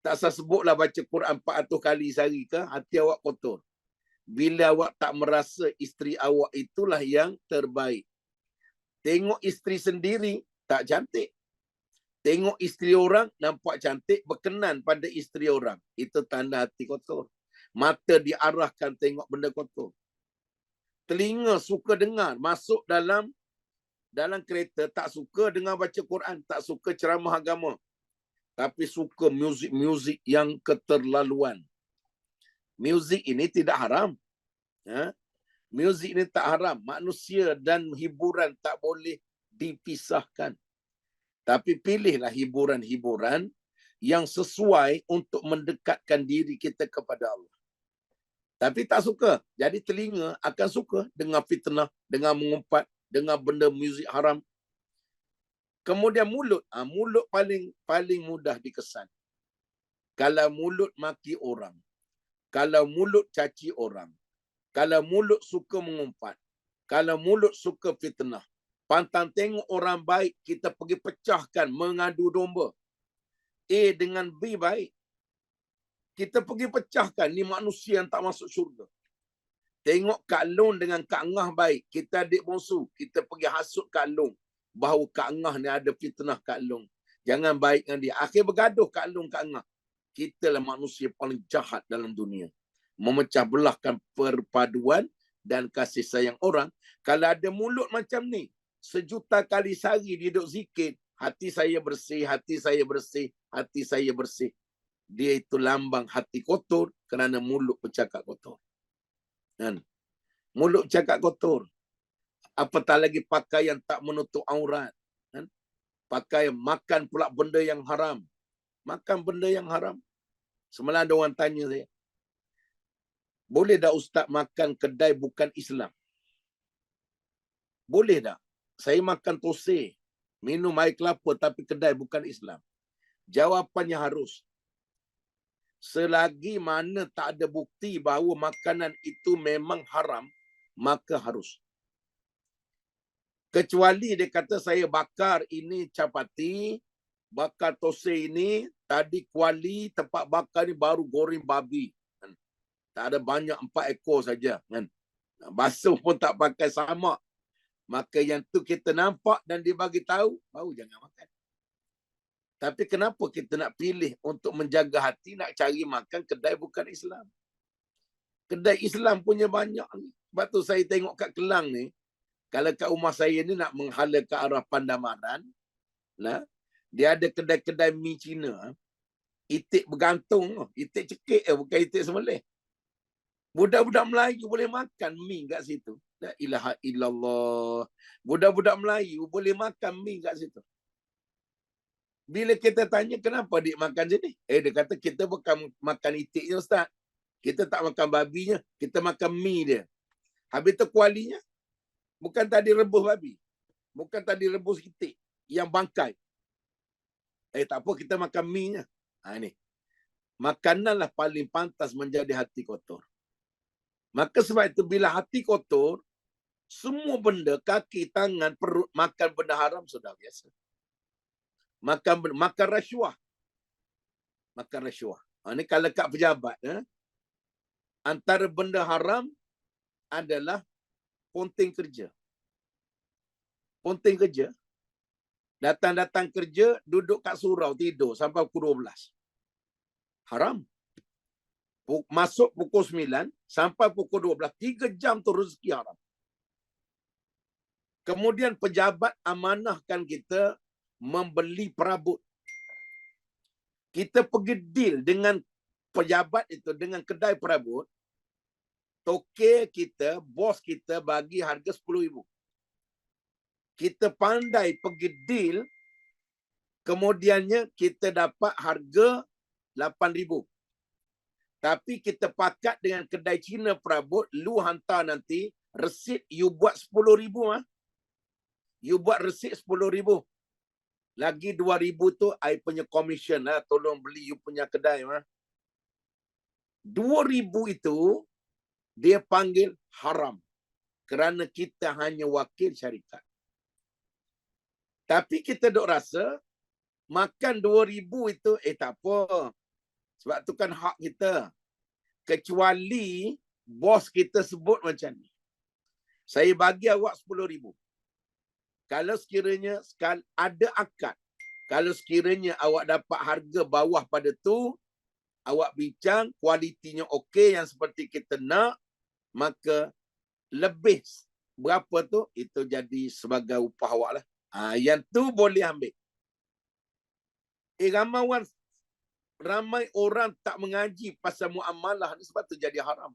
Tak saya sebutlah baca Quran 400 kali sehari ke, hati awak kotor. Bila awak tak merasa isteri awak itulah yang terbaik. Tengok isteri sendiri, tak cantik. Tengok isteri orang, nampak cantik, berkenan pada isteri orang. Itu tanda hati kotor. Mata diarahkan tengok benda kotor. Telinga suka dengar, masuk dalam kereta, tak suka dengar baca Quran, tak suka ceramah agama. Tapi suka muzik-muzik yang keterlaluan. Muzik ini tidak haram. Muzik ini tak haram. Manusia dan hiburan tak boleh dipisahkan. Tapi pilihlah hiburan-hiburan yang sesuai untuk mendekatkan diri kita kepada Allah. Tapi tak suka. Jadi telinga akan suka dengar fitnah, dengar mengumpat, dengar benda muzik haram. Kemudian mulut. Mulut paling mudah dikesan. Kalau mulut maki orang, kalau mulut caci orang, kalau mulut suka mengumpat, kalau mulut suka fitnah, pantang tengok orang baik, kita pergi pecahkan, mengadu domba. A dengan B baik, kita pergi pecahkan, ni manusia yang tak masuk syurga. Tengok Kak Long dengan Kak Ngah baik, kita adik bongsu, kita pergi hasut Kak Long, bahawa Kak Ngah ni ada fitnah Kak Long. Jangan baik dengan dia. Akhir bergaduh Kak Long, Kak Ngah. Kita lah manusia paling jahat dalam dunia. Memecah belahkan perpaduan dan kasih sayang orang. Kalau ada mulut macam ni, sejuta kali sehari dia duduk zikir, hati saya bersih, hati saya bersih, hati saya bersih. Dia itu lambang hati kotor kerana mulut bercakap kotor. Kan? Mulut cakap kotor. Apatah lagi pakaian tak menutup aurat. Kan? Pakaian, makan pula benda yang haram. Makan benda yang haram. Semalam ada orang tanya saya, boleh tak Ustaz makan kedai bukan Islam? Boleh tak? Saya makan tosai, minum air kelapa tapi kedai bukan Islam. Jawapannya harus. Selagi mana tak ada bukti bahawa makanan itu memang haram, maka harus. Kecuali dia kata saya bakar ini capati, bakar tosai ini, tadi kuali tempat bakar ni baru goreng babi. Tak ada banyak 4 ekor saja. Basuh pun tak pakai sama. Maka yang tu kita nampak dan dia bagi tahu, baru jangan makan. Tapi kenapa kita nak pilih untuk menjaga hati, nak cari makan kedai bukan Islam? Kedai Islam punya banyak ni. Sebab tu saya tengok kat Kelang ni, kalau kat rumah saya ni nak menghala ke arah Pandamaran, nah, dia ada kedai-kedai mi Cina. Itik bergantung, itik cekik bukan itik sembelih. Budak-budak Melayu boleh makan mi kat situ. La ilaha illallah. Budak-budak Melayu boleh makan mi kat situ. Bila kita tanya kenapa adik makan sini? Dia kata kita bukan makan itiknya Ustaz. Kita tak makan babinya. Kita makan mi dia. Habis tu kualinya. Bukan tadi rebus babi. Bukan tadi rebus itik. Yang bangkai. Tak apa kita makan mi-nya. Ni. Makananlah paling pantas menjadi hati kotor. Maka sebab itu bila hati kotor, semua benda, kaki, tangan, perut, makan benda haram sudah biasa. Makan rasuah. Makan rasuah. Ini kalau kat pejabat, antara benda haram adalah ponting kerja. Ponting kerja. Datang-datang kerja, duduk kat surau, tidur sampai pukul 12. Haram. Masuk pukul 9 sampai pukul 12. 3 jam tu rezeki haram. Kemudian pejabat amanahkan kita membeli perabot. Kita pergi deal dengan pejabat itu, dengan kedai perabot. Tokek kita, bos kita bagi harga 10,000. Kita pandai pergi deal, kemudiannya kita dapat harga 8,000. Tapi kita pakat dengan kedai Cina perabot, lu hantar nanti resit, you buat 10,000. You buat resit 10,000. Lagi 2,000 tu, I punya commission lah. Tolong beli you punya kedai. 2,000 itu, dia panggil haram. Kerana kita hanya wakil syarikat. Tapi kita duk rasa, makan 2,000 itu, tak apa. Sebab tu kan hak kita. Kecuali bos kita sebut macam ni. Saya bagi awak 10,000. Kalau sekiranya ada akad, kalau sekiranya awak dapat harga bawah pada tu, awak bincang, kualitinya okey yang seperti kita nak, maka lebih berapa tu, itu jadi sebagai upah awak lah. Yang tu boleh ambil. Ramai orang tak mengaji pasal muamalah ni, sebab tu jadi haram.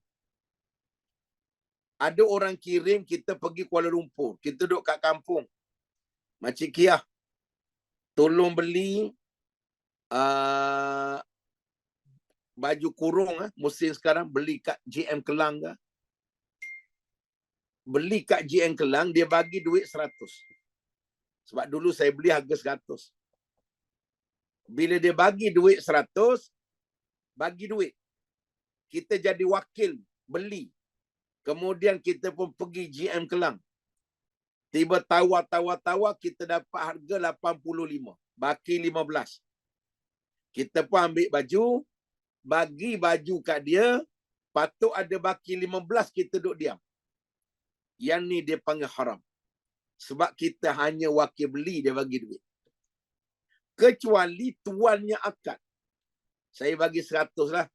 Ada orang kirim kita pergi Kuala Lumpur. Kita duduk kat kampung. Makcik Kiah, tolong beli baju kurung musim sekarang, beli kat GM Kelang ke. Beli kat GM Kelang, dia bagi duit 100. Sebab dulu saya beli harga 100. Bila dia bagi duit 100, bagi duit. Kita jadi wakil beli. Kemudian kita pun pergi GM Kelang. Tiba tawar, kita dapat harga 85. Baki 15. Kita pun ambil baju, bagi baju kat dia, patut ada baki 15, kita duduk diam. Yang ni dia panggil haram. Sebab kita hanya wakil beli, dia bagi duit. Kecuali tuannya akad. Saya bagi 100 lah.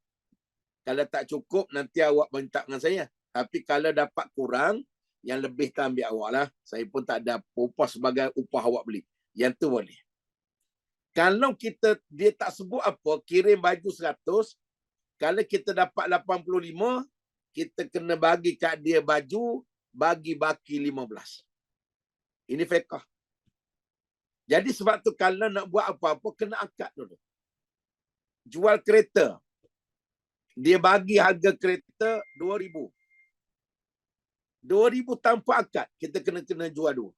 Kalau tak cukup, nanti awak minta dengan saya. Tapi kalau dapat kurang, yang lebih tak ambil awak lah. Saya pun tak ada upah sebagai upah awak beli. Yang tu boleh. Kalau dia tak sebut apa, kirim baju 100, kalau kita dapat 85, kita kena bagi kat dia baju, bagi baki 15. Ini fiqh. Jadi sebab tu kalau nak buat apa-apa, kena akad dulu. Jual kereta. Dia bagi harga kereta 2,000. 2,000 tanpa akad. Kita kena jual dulu.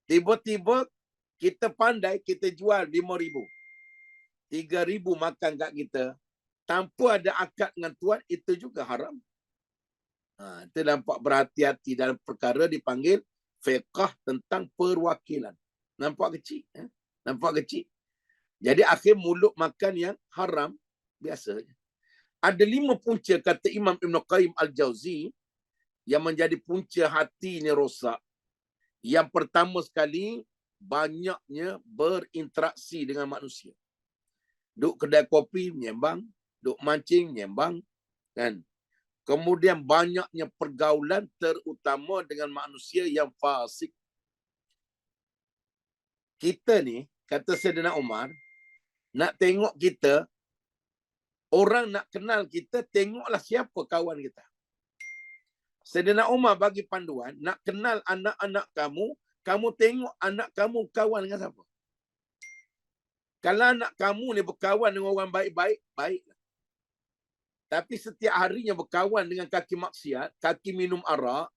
Tiba-tiba kita pandai, kita jual 5,000. 3,000 makan kat kita. Tanpa ada akad dengan tuan, itu juga haram. Itu nampak berhati-hati dalam perkara dipanggil fiqh tentang perwakilan. Nampak kecil. Nampak kecil. Jadi akhir mulut makan yang haram, biasa. Ada 5 punca, kata Imam Ibn Qayyim Al-Jauzi, yang menjadi punca hati ni rosak. Yang pertama sekali, banyaknya berinteraksi dengan manusia. Duk kedai kopi, menyembang. Duk mancing, menyembang. Kan? Kemudian banyaknya pergaulan, terutama dengan manusia yang fasik. Kita ni, kata Saidina Umar, nak tengok kita, orang nak kenal kita, tengoklah siapa kawan kita. Saidina Umar bagi panduan, nak kenal anak-anak kamu, kamu tengok anak kamu kawan dengan siapa. Kalau anak kamu ni berkawan dengan orang baik-baik, baiklah. Tapi setiap harinya berkawan dengan kaki maksiat, kaki minum arak,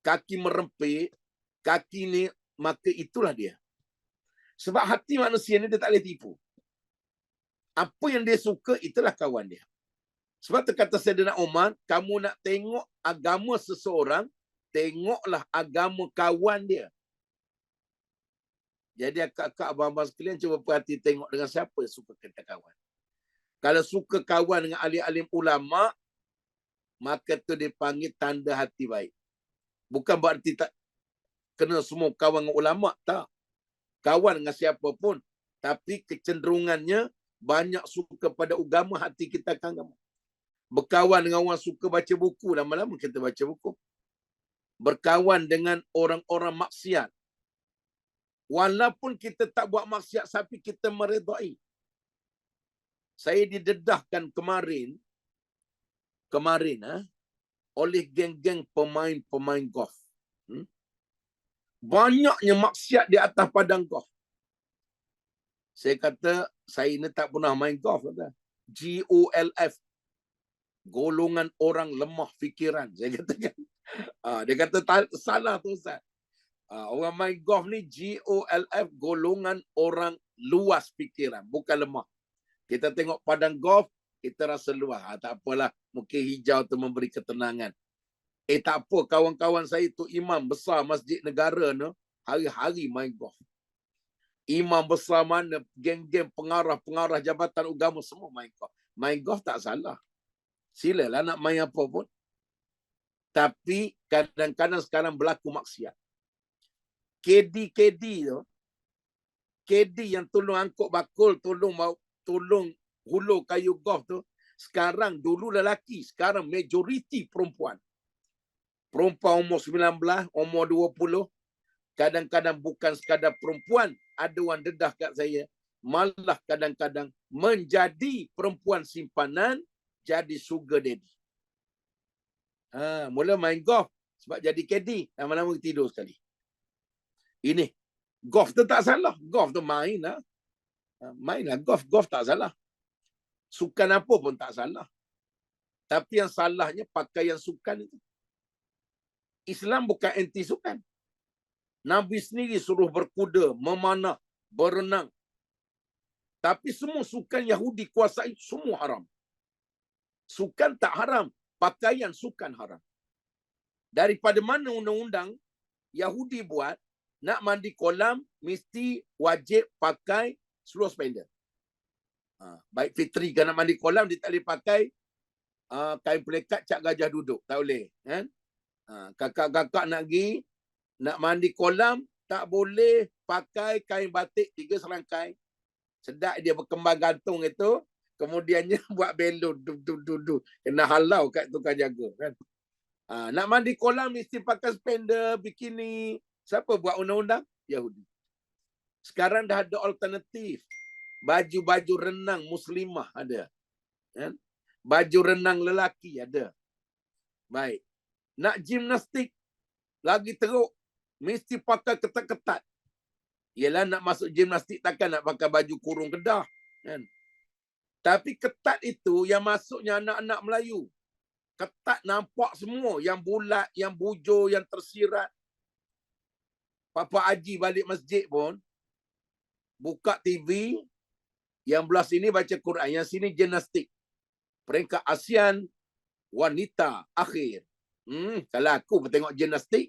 kaki merempit, kaki ni, maka itulah dia. Sebab hati manusia ni dia tak boleh tipu. Apa yang dia suka, itulah kawan dia. Sebab tu kata Saidina Umar, kamu nak tengok agama seseorang, tengoklah agama kawan dia. Jadi akak-akak abang-abang sekalian cuba perhati tengok dengan siapa yang suka kita kawan. Kalau suka kawan dengan alim-alim ulama, maka tu dipanggil tanda hati baik. Bukan berarti tak kena semua kawan dengan ulama, tak. Kawan dengan siapa pun. Tapi kecenderungannya banyak suka pada agama, hati kita akan agama. Berkawan dengan orang suka baca buku, lama-lama kita baca buku. Berkawan dengan orang-orang maksiat. Walaupun kita tak buat maksiat, tapi kita meredai. Saya didedahkan kemarin oleh geng-geng pemain golf. Banyaknya maksiat di atas padang golf. Saya kata, saya ini tak pernah main golf. GOLF. Golongan orang lemah fikiran. Saya katakan. Dia kata, salah tu Ustaz. Orang main golf ni GOLF, golongan orang luas fikiran. Bukan lemah. Kita tengok padang golf, kita rasa luas. Tak apalah, mungkin hijau tu memberi ketenangan. Tak apa, kawan-kawan saya tu imam besar masjid negara ni, hari-hari main golf. Imam besar mana, geng-geng pengarah-pengarah jabatan agama semua main golf. Main golf tak salah. Silalah nak main apa pun. Tapi kadang-kadang sekarang berlaku maksiat. KD tu, KD yang tolong angkut bakul, tolong hulur kayu golf tu, sekarang dulu lelaki, sekarang majoriti perempuan. Perempuan umur 19, umur 20, kadang-kadang bukan sekadar perempuan, ada orang dedah kat saya, malah kadang-kadang menjadi perempuan simpanan, jadi sugar daddy. Mula main golf sebab jadi KD, lama-lama tidur sekali. Ini golf tu tak salah, golf tu main lah. Mainlah golf tak salah. Sukan apa pun tak salah. Tapi yang salahnya pakaian sukan itu. Islam bukan anti sukan. Nabi sendiri suruh berkuda, memanah, berenang. Tapi semua sukan Yahudi kuasai, semua haram. Sukan tak haram, pakaian sukan haram. Daripada mana undang-undang Yahudi buat, nak mandi kolam, mesti wajib pakai seluar spender. Baik Fitri kan nak mandi kolam, dia tak boleh pakai kain pelekat cap gajah duduk. Tak boleh. Kan? Kakak-kakak nak pergi, nak mandi kolam, tak boleh pakai kain batik 3 serangkai. Sedap dia berkembang gantung itu, kemudiannya buat belon. Kena halau kat tukang jaga. Kan? Nak mandi kolam, mesti pakai spender, bikini. Siapa buat undang-undang? Yahudi. Sekarang dah ada alternatif. Baju-baju renang muslimah ada. Kan? Baju renang lelaki ada. Baik. Nak gimnastik, lagi teruk. Mesti pakai ketat-ketat. Yelah nak masuk gimnastik takkan nak pakai baju kurung kedah. Kan? Tapi ketat itu yang masuknya anak-anak Melayu. Ketat nampak semua. Yang bulat, yang bujur, yang tersirat. Papa Haji balik masjid pun, buka TV, yang belah sini baca Quran, yang sini gimnastik. Peringkat ASEAN, wanita akhir. Kalau aku tengok gimnastik,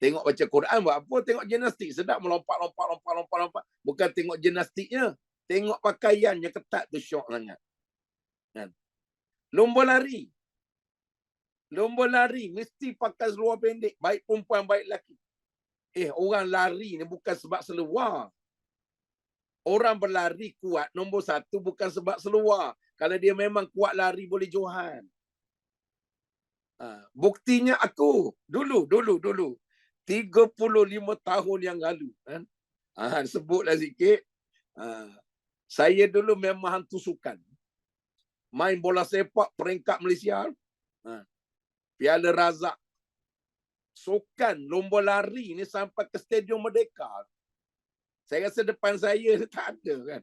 tengok baca Quran, buat apa tengok gimnastik? Sedap melompat. Bukan tengok gimnastiknya. Tengok pakaiannya ketat tu syok sangat. Kan? Lomba lari. Lomba lari mesti pakai seluar pendek. Baik perempuan, baik lelaki. Orang lari ni bukan sebab seluar. Orang berlari kuat, nombor 1 bukan sebab seluar. Kalau dia memang kuat lari, boleh johan. Buktinya aku. Dulu. 35 tahun yang lalu. Kan? Sebutlah sikit. Saya dulu memang hantu sukan. Main bola sepak peringkat Malaysia. Piala Razak. Sukan, lomba lari ni sampai ke Stadium Merdeka. Saya rasa depan saya tak ada kan.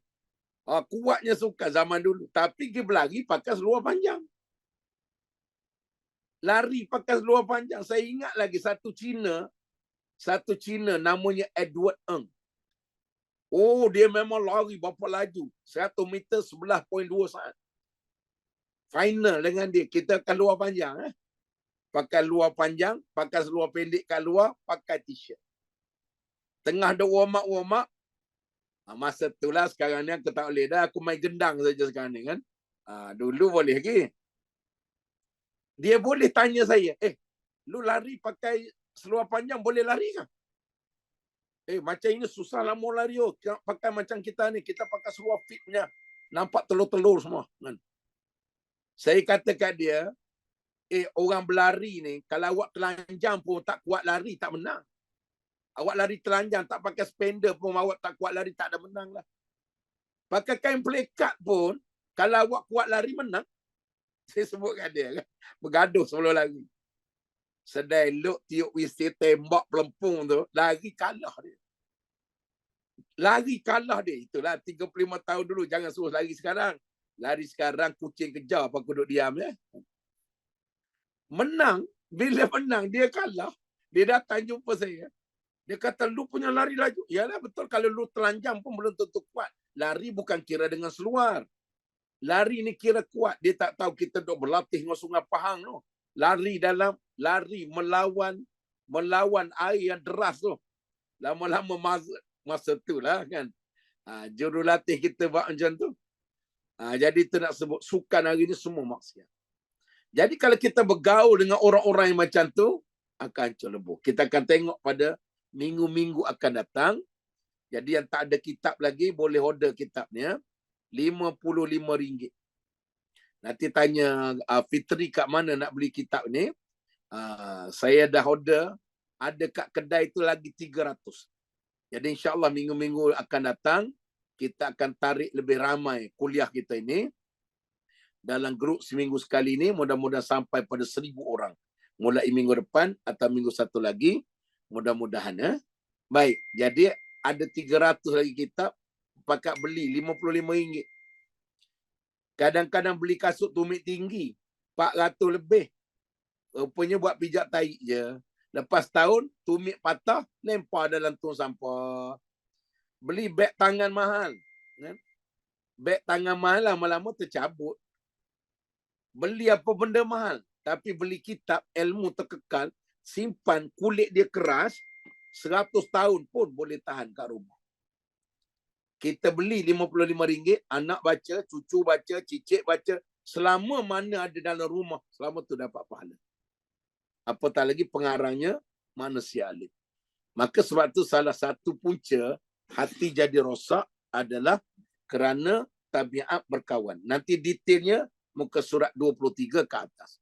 Kuatnya sukan zaman dulu. Tapi dia berlari pakai seluar panjang. Lari pakai seluar panjang. Saya ingat lagi satu Cina namanya Edward Ng. Dia memang lari berapa laju. 100 meter 11.2 saat. final dengan dia. Kita akan luar panjang. Pakai luar panjang, pakai seluar pendek kat luar, pakai t-shirt. Tengah ada warm up. Masa itulah sekarang ni aku tak boleh dah. Aku main gendang saja sekarang ni kan. Dulu boleh lagi. Dia boleh tanya saya, lu lari pakai seluar panjang boleh lari kan? Macam ini susah lah mau lari. Pakai macam kita ni. Kita pakai seluar fit punya. Nampak telur-telur semua. Kan? Saya kata kat dia, orang berlari ni, kalau awak telanjang pun tak kuat lari, tak menang. Awak lari telanjang, tak pakai spender pun awak tak kuat lari, tak ada menang lah. Pakai kain pelekat pun, kalau awak kuat lari, menang. Saya sebut kat dia kan. Bergaduh sebelum lari. Sedai elok tiup whistle tembak pelempung tu, lari kalah dia. Lari kalah dia. Itulah 35 tahun dulu. Jangan suruh lari sekarang. Lari sekarang kucing kejar apa aku duduk diam ya. Menang. Bila menang dia kalah. Dia datang jumpa saya. Dia kata lu punya lari laju. Yalah betul kalau lu telanjang pun belum tentu kuat. Lari bukan kira dengan seluar. Lari ni kira kuat. Dia tak tahu kita duk berlatih dengan Sungai Pahang tu. Lari melawan air yang deras tu. Lama-lama masa tu lah kan. Jurulatih kita buat macam tu. Jadi tu nak sebut sukan hari ni semua maksiat. Jadi kalau kita bergaul dengan orang-orang yang macam tu, akan hancur lebur. Kita akan tengok pada minggu-minggu akan datang. Jadi yang tak ada kitab lagi, boleh order kitabnya. RM55. Nanti tanya Fitri kat mana nak beli kitab ni. Saya dah order. Ada kat kedai tu lagi 300. Jadi insyaAllah minggu-minggu akan datang, kita akan tarik lebih ramai kuliah kita ini. Dalam grup seminggu sekali ini, mudah-mudahan sampai pada 1,000 orang. Mulai minggu depan atau minggu satu lagi. Mudah-mudahan. Baik, jadi ada 300 lagi kitab. Pakat beli RM55. Kadang-kadang beli kasut tumit tinggi. 400 lebih. Rupanya buat pijak tahi je. Lepas tahun, tumit patah, lempar dalam tong sampah. Beli beg tangan mahal. Beg tangan mahal lama-lama tercabut. Beli apa benda mahal. Tapi beli kitab, ilmu terkekal, simpan, kulit dia keras, 100 tahun pun boleh tahan kat rumah. Kita beli RM55, anak baca, cucu baca, cicit baca, selama mana ada dalam rumah, selama tu dapat pahala. Apatah lagi pengarangnya manusia alim. Maka sebab tu salah satu punca hati jadi rosak adalah kerana tabiat berkawan. Nanti detailnya muka surat 23 ke atas.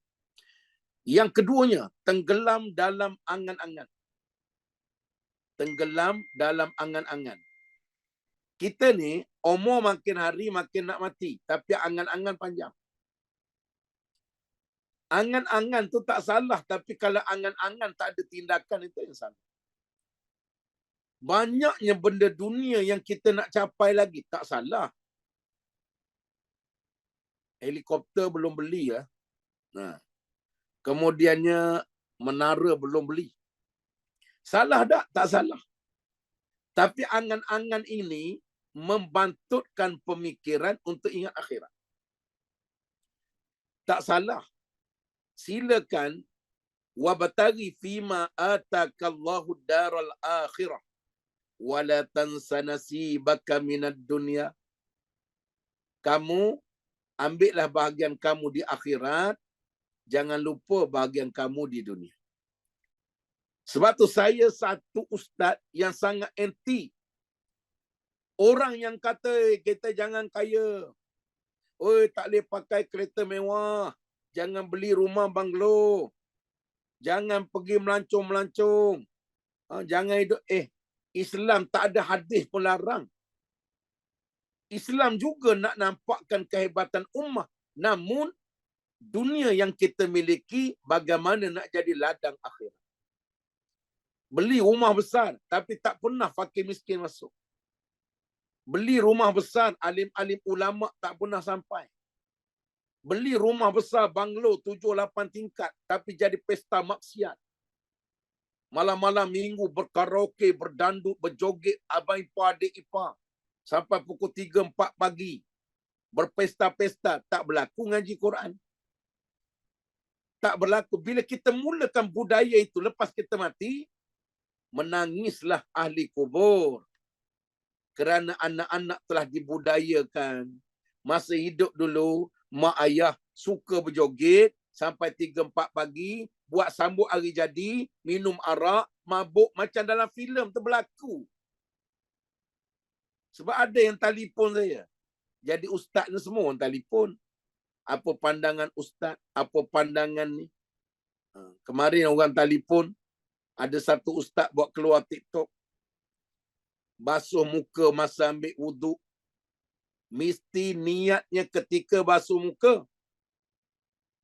Yang keduanya, tenggelam dalam angan-angan. Tenggelam dalam angan-angan. Kita ni umur makin hari makin nak mati, tapi angan-angan panjang. Angan-angan tu tak salah, tapi kalau angan-angan tak ada tindakan, itu yang salah. Banyaknya benda dunia yang kita nak capai lagi, tak salah. Helikopter belum beli ya. Kemudiannya menara belum beli. Salah tak? Tak salah. Tapi angan-angan ini membantutkan pemikiran untuk ingat akhirat. Tak salah. Silakan wabtaghi fima atakallahu daral akhirah wala tansa nasibaka minad dunya. Kamu ambillah bahagian kamu di akhirat, jangan lupa bahagian kamu di dunia. Sebab tu saya satu ustaz yang sangat anti orang yang kata kita jangan kaya. Tak boleh pakai kereta mewah. Jangan beli rumah banglo. Jangan pergi melancong-melancong. Jangan hidup. Islam tak ada hadis pun larang. Islam juga nak nampakkan kehebatan ummah. Namun, dunia yang kita miliki, bagaimana nak jadi ladang akhirat. Beli rumah besar, tapi tak pernah fakir miskin masuk. Beli rumah besar, alim-alim ulama tak pernah sampai. Beli rumah besar, banglo 7-8 tingkat, tapi jadi pesta maksiat. Malam-malam minggu berkaraoke, berdanduk, berjoget, abang ipar, adik ipar. Sampai pukul 3-4 pagi. berpesta-pesta, tak berlaku ngaji Quran. Tak berlaku. Bila kita mulakan budaya itu lepas kita mati, menangislah ahli kubur. Kerana anak-anak telah dibudayakan. Masa hidup dulu, mak ayah suka berjoget sampai 3-4 pagi, buat sambut hari jadi, minum arak, mabuk macam dalam filem tu berlaku. Sebab ada yang telefon saya. Jadi ustaz ni semua orang telefon. Apa pandangan ustaz? Apa pandangan ni? Kemarin orang telefon, ada satu ustaz buat keluar TikTok. Basuh muka masa ambil wuduk. Mesti niatnya ketika basuh muka.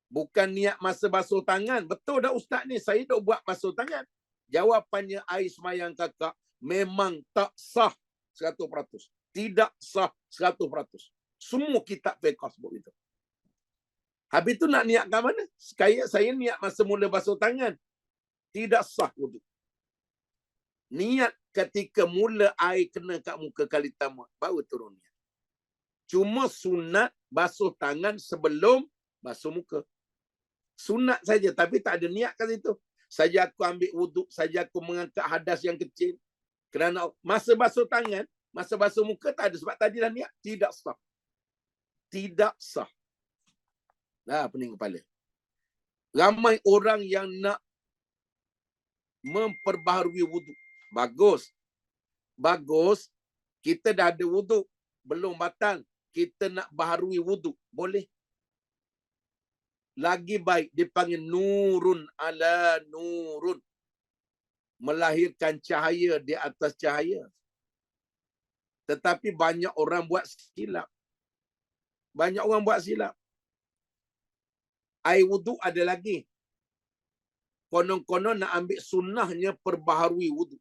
Bukan niat masa basuh tangan. Betul dah ustaz ni, saya dah buat basuh tangan. Jawapannya air semayang kakak memang tak sah 100%. Tidak sah 100%. Semua kitab fiqh sebut itu. Habis tu nak niat kat mana? Saya niat masa mula basuh tangan. Tidak sah wuduk. Niat ketika mula air kena kat muka kali tamat, baru turun niat. Cuma sunat basuh tangan sebelum basuh muka. Sunat saja, tapi tak ada niat kat situ. Saja aku ambil wuduk, saja aku mengangkat hadas yang kecil. Kerana masa basuh tangan, masa basuh muka tak ada, sebab tadi dah niat. Tidak sah. Tidak sah. Nah, pening kepala. Ramai orang yang nak memperbaharui wuduk. Bagus. Bagus. Kita dah ada wuduk. Belum batal. Kita nak baharui wuduk. Boleh. Lagi baik dipanggil nurun ala nurun. Melahirkan cahaya di atas cahaya. Tetapi banyak orang buat silap. Banyak orang buat silap. Air wuduk ada lagi. Konon-konon nak ambil sunnahnya perbaharui wuduk.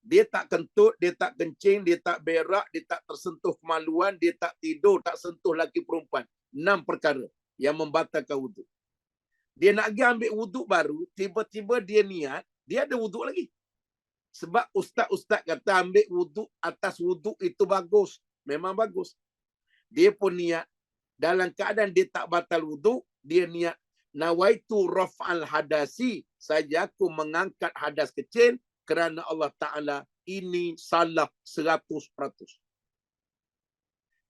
Dia tak kentut, dia tak kencing, dia tak berak, dia tak tersentuh kemaluan, dia tak tidur, tak sentuh laki perempuan. 6 perkara yang membatalkan wuduk. Dia nak pergi ambil wuduk baru, tiba-tiba dia niat, dia ada wuduk lagi. Sebab ustaz-ustaz kata ambil wuduk atas wuduk itu bagus. Memang bagus. Dia pun niat. Dalam keadaan dia tak batal wuduk, dia niat. Nawaitu raf'al hadasi. Saja aku mengangkat hadas kecil kerana Allah Ta'ala ini salah 100%.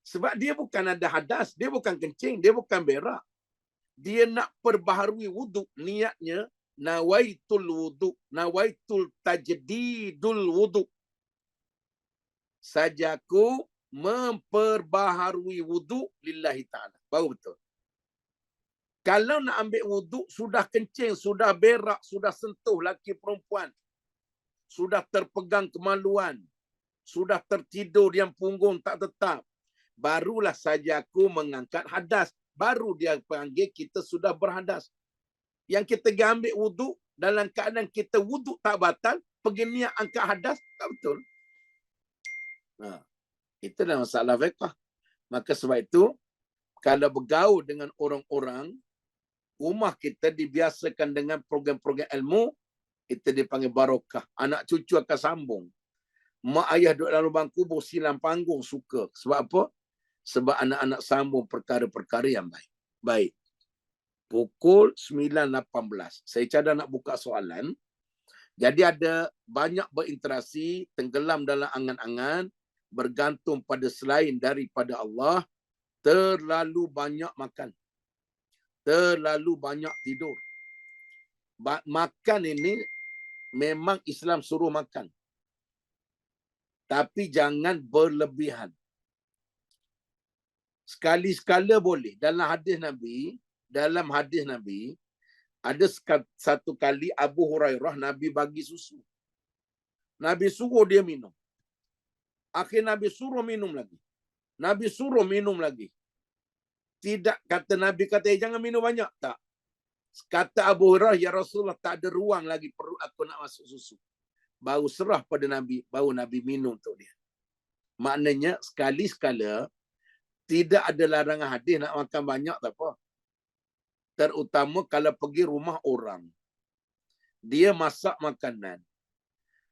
Sebab dia bukan ada hadas, dia bukan kencing, dia bukan berak. Dia nak perbaharui wuduk. Niatnya, nawaitul wuduk, nawaitul tajdidul wuduk. Saja aku memperbaharui wuduk lillahi ta'ala. Baru betul. Kalau nak ambil wuduk, sudah kencing, sudah berak, sudah sentuh laki perempuan, sudah terpegang kemaluan, sudah tertidur yang punggung tak tetap, barulah saja aku mengangkat hadas. Baru dia panggil kita sudah berhadas. Yang kita pergi ambil wuduk, dalam keadaan kita wuduk tak batal, pergi niat angkat hadas, tak betul. Itu adalah masalah fiqh. Maka sebab itu, kalau bergaul dengan orang-orang, rumah kita dibiasakan dengan program-program ilmu, kita dipanggil barokah. Anak cucu akan sambung. Mak ayah duduk dalam lubang kubur, silam panggung, suka. Sebab apa? Sebab anak-anak sambung perkara-perkara yang baik. Baik. Pukul 9.18. Saya cadang nak buka soalan. Jadi ada banyak berinteraksi, tenggelam dalam angan-angan, bergantung pada selain daripada Allah, terlalu banyak makan. Terlalu banyak tidur. Makan ini memang Islam suruh makan. Tapi jangan berlebihan. Sekali-sekala boleh. Dalam hadis Nabi, ada satu kali Abu Hurairah Nabi bagi susu. Nabi suruh dia minum. Akhir Nabi suruh minum lagi. Nabi suruh minum lagi. Tidak kata Nabi jangan minum banyak. Tak. Kata Abu Hurairah, ya Rasulullah, tak ada ruang lagi, perut aku nak masuk susu. Baru serah pada Nabi, baru Nabi minum untuk dia. Maknanya sekali-sekala tidak ada larangan hadis nak makan banyak, tak apa. Terutama kalau pergi rumah orang. Dia masak makanan.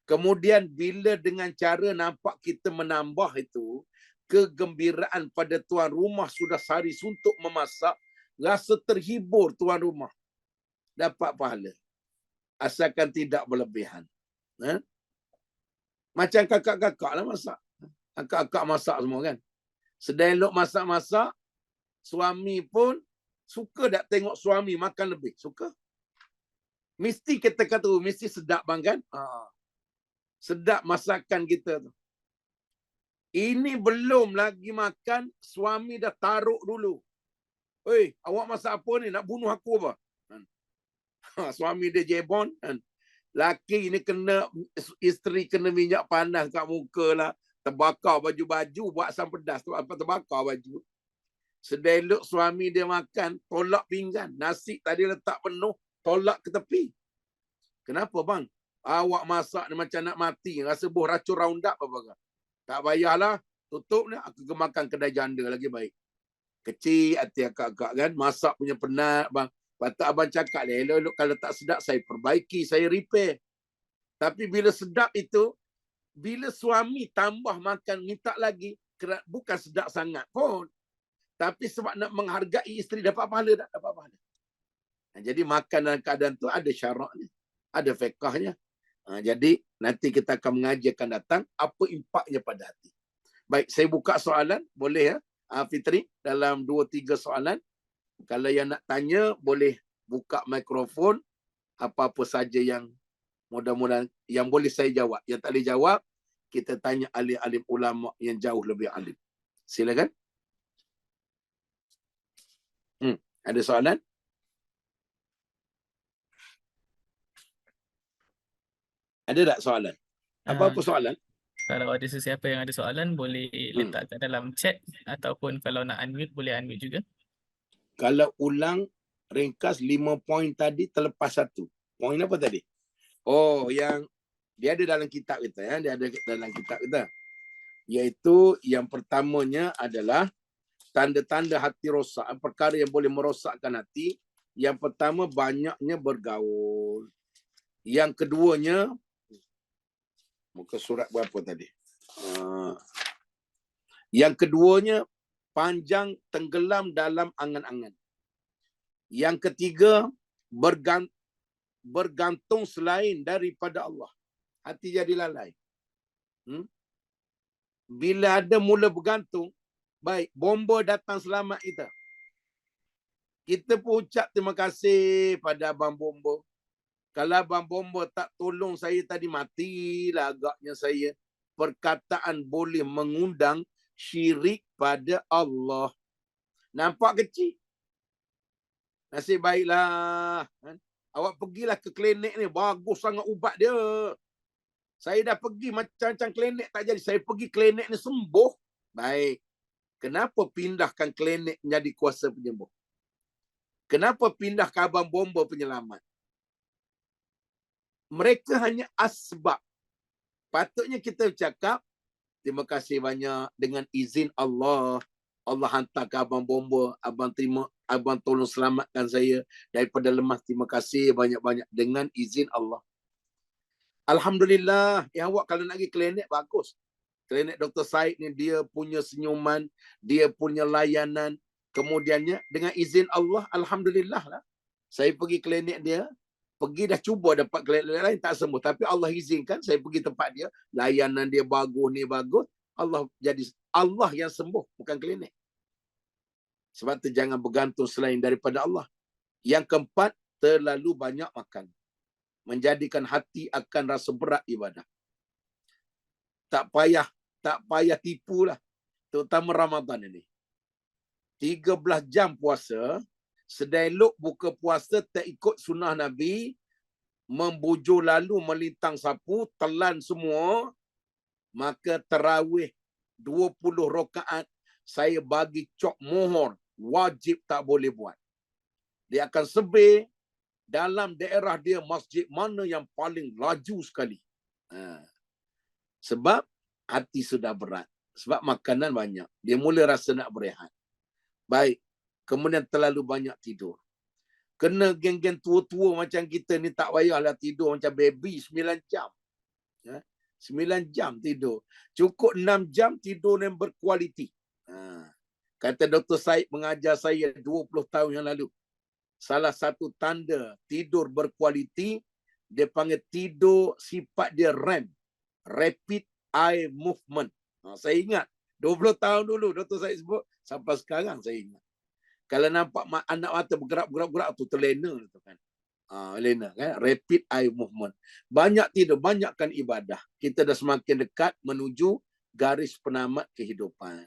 Kemudian bila dengan cara nampak kita menambah itu, kegembiraan pada tuan rumah sudah sehari suntuk memasak, rasa terhibur tuan rumah, dapat pahala. Asalkan tidak berlebihan. Macam kakak-kakak lah masak. Kakak-kakak masak semua kan. Sedang elok masak-masak, suami pun suka tak tengok suami makan lebih? Suka. Mesti kita kata, mesti sedap bang kan? Sedap masakan kita tu. Ini belum lagi makan, suami dah taruh dulu. Oi, awak masak apa ni? Nak bunuh aku apa? Suami dia jebon. Laki ni kena, isteri kena minyak panas kat muka lah. Terbakar baju-baju, buat asam pedas. Terbakar baju. Sedelok suami dia makan, tolak pinggan. Nasi tadi letak penuh, tolak ke tepi. Kenapa bang? Awak masak ni macam nak mati. Rasa buh racun Roundup apa? Tak payahlah. Tutup ni, aku makan kedai janda lagi baik. Kecil hati akak-akak kan. Masak punya penat bang. Patut abang cakap lah, elok-elok kalau tak sedap, saya perbaiki, saya repair. Tapi bila sedap itu, bila suami tambah makan, minta lagi, bukan sedap sangat pun. Tapi sebab nak menghargai isteri, dapat pahala tak? Dapat pahala. Jadi makan dalam keadaan tu ada syaraknya, ada fiqahnya. Jadi nanti kita akan mengajarkan datang apa impaknya pada hati. Baik, saya buka soalan, boleh ya Fitri, dalam 2-3 soalan. Kalau yang nak tanya, boleh buka mikrofon. Apa-apa saja yang mudah-mudahan yang boleh saya jawab. Yang tak boleh jawab, kita tanya alim-alim ulama yang jauh lebih alim. Silakan. Ada soalan? Ada tak soalan? Apa-apa soalan? Kalau ada sesiapa yang ada soalan, boleh letak kat dalam chat. Ataupun kalau nak unmute, boleh unmute juga. Kalau ulang ringkas 5 poin tadi terlepas 1. Poin apa tadi? Oh, yang dia ada dalam kitab kita ya, dia ada dalam kitab kita. Iaitu yang pertamanya adalah tanda-tanda hati rosak, perkara yang boleh merosakkan hati. Yang pertama, banyaknya bergaul. Yang keduanya, muka surat berapa tadi? Yang keduanya, panjang tenggelam dalam angan-angan. Yang ketiga, bergantung selain daripada Allah. Hati jadi lalai. Bila ada mula bergantung, baik, bomba datang selamat kita. Kita pun ucap terima kasih pada Abang Bomba. Kalau Abang Bomba tak tolong saya tadi, matilah agaknya saya. Perkataan boleh mengundang syirik pada Allah. Nampak kecil? Nasib baiklah. Awak pergilah ke klinik ni. Bagus sangat ubat dia. Saya dah pergi macam-macam klinik tak jadi. Saya pergi klinik ni sembuh. Baik. Kenapa pindahkan klinik menjadi kuasa penyembuh? Kenapa pindah ke Abang Bomba penyelamat? Mereka hanya asbab. Patutnya kita cakap, terima kasih banyak dengan izin Allah. Allah hantar ke Abang Bomba. Abang tolong selamatkan saya daripada lemah. Terima kasih banyak-banyak dengan izin Allah. Alhamdulillah. Awak kalau nak pergi klinik, bagus. Klinik Dr. Said ni, dia punya senyuman, dia punya layanan. Kemudiannya, dengan izin Allah, Alhamdulillah lah. Saya pergi klinik dia, pergi dah cuba dapat klinik lain, tak sembuh. Tapi Allah izinkan, saya pergi tempat dia, layanan dia bagus, ni bagus. Allah yang sembuh, bukan klinik. Sebab tu jangan bergantung selain daripada Allah. Yang keempat, terlalu banyak makan. Menjadikan hati akan rasa berat ibadah. Tak payah tipulah. Terutama Ramadan ini. 13 jam puasa, sedelok buka puasa tak ikut sunnah Nabi, membujur lalu melintang sapu, telan semua, maka tarawih 20 rakaat saya bagi cok mohon, wajib tak boleh buat. Dia akan sebir dalam daerah dia masjid mana yang paling laju sekali. Sebab hati sudah berat. Sebab makanan banyak. Dia mula rasa nak berehat. Baik. Kemudian terlalu banyak tidur. Kena geng-geng tua-tua macam kita ni tak payahlah tidur macam baby 9 jam. 9 jam tidur. Cukup 6 jam tidur yang berkualiti. Kata Dr. Said mengajar saya 20 tahun yang lalu. Salah satu tanda tidur berkualiti, dia panggil tidur sifat dia REM. Rapid Eye Movement. Saya ingat 20 tahun dulu Dr. Said sebut, sampai sekarang saya ingat. Kalau nampak anak mata bergerak tu terlena tu kan. Lena kan, rapid eye movement. Banyak tidur, banyakkan ibadah. Kita dah semakin dekat menuju garis penamat kehidupan.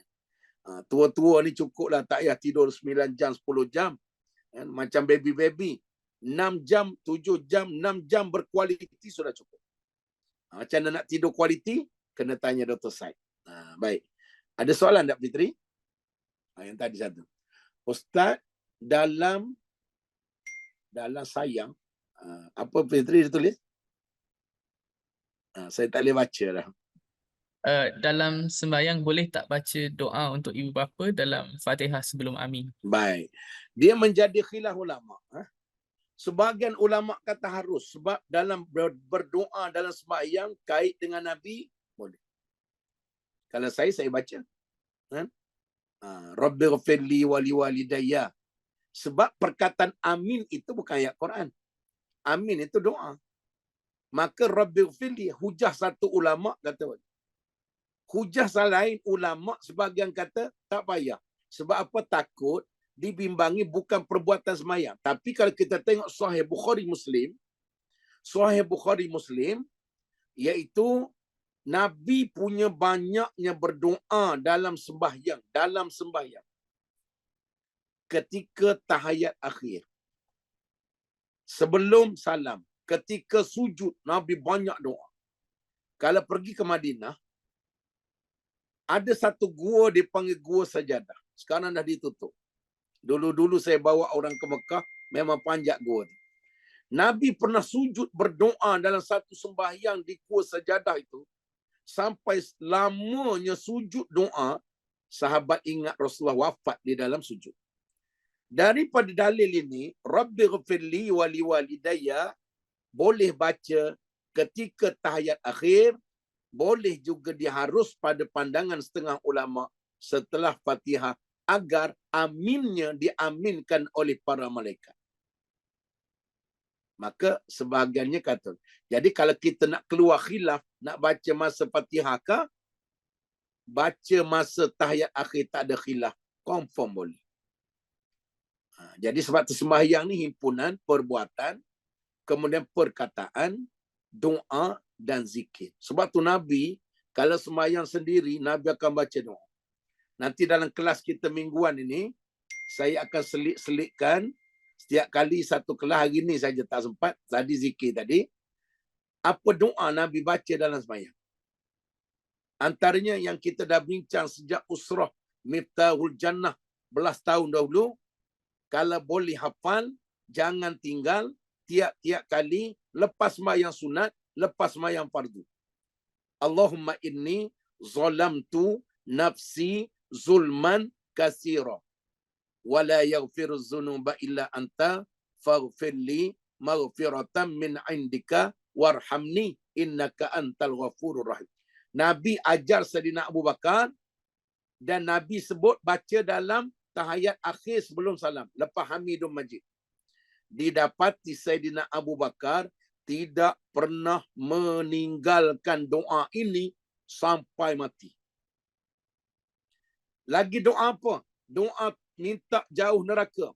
Tua-tua ni cukuplah, tak payah tidur 9 jam, 10 jam. Kan? Macam baby-baby. 6 jam, 7 jam, 6 jam berkualiti sudah cukup. Macam mana nak tidur kualiti? Kena tanya Dr. Said. Baik. Ada soalan tak Fitri? Yang tadi satu. Ustaz, dalam sayang, apa Fitri dia tulis? Saya tak boleh baca dah. Dalam sembahyang boleh tak baca doa untuk ibu bapa dalam Fatihah sebelum amin? Baik. Dia menjadi khilaf ulama. Sebahagian ulama kata harus, sebab dalam berdoa dalam sembahyang kait dengan Nabi, boleh. Kalau saya baca. Rabbighfirli wa liwalidayya. Sebab perkataan amin itu bukan ayat Quran. Amin itu doa. Maka Rabbighfirli, hujah satu ulama kata. Hujah lain ulama sebahagian kata tak payah. Sebab apa? Takut dibimbangi bukan perbuatan semayang. Tapi kalau kita tengok Sahih Bukhari Muslim, iaitu Nabi punya banyaknya berdoa dalam sembahyang. Ketika tahiyat akhir. Sebelum salam. Ketika sujud, Nabi banyak doa. Kalau pergi ke Madinah, ada satu gua dipanggil Gua Sajadah. Sekarang dah ditutup. Dulu-dulu saya bawa orang ke Mekah, memang panjat gua tu. Nabi pernah sujud berdoa dalam satu sembahyang di Gua Sajadah itu. Sampai lamanya sujud doa, sahabat ingat Rasulullah wafat di dalam sujud. Daripada dalil ini, Rabbighfirli wa liwalidayya, boleh baca ketika tahiyat akhir, boleh juga diharus pada pandangan setengah ulama setelah Fatihah, agar aminnya diaminkan oleh para malaikat. Maka sebahagiannya kata, jadi kalau kita nak keluar khilaf, nak baca masa Fatihah ke, baca masa tahiyat akhir tak ada khilaf, confirm boleh. Jadi sebab tu sembahyang ni himpunan perbuatan, kemudian perkataan, doa dan zikir. Sebab tu Nabi, kalau sembahyang sendiri, Nabi akan baca doa. Nanti dalam kelas kita mingguan ini, saya akan selit-selitkan setiap kali satu kelas. Hari ni saja tak sempat, tadi zikir tadi. Apa doa Nabi baca dalam sembahyang? Antaranya yang kita dah bincang sejak usrah Miftahul Jannah belas tahun dahulu, kalau boleh hafal, jangan tinggal tiap-tiap kali lepas sembahyang sunat, lepas sembahyang fardu. Allahumma inni zalamtu nafsi zulman katsira wa la yaghfiruz dzunuba illa anta faghfirli maghfiratan min indika warhamni innaka antal ghafurur rahim. Nabi ajar Saidina Abu Bakar dan Nabi sebut baca dalam tahiyat akhir sebelum salam, lepas Hamidum Majid. Didapati Saidina Abu Bakar tidak pernah meninggalkan doa ini sampai mati. Lagi doa apa? Doa minta jauh neraka.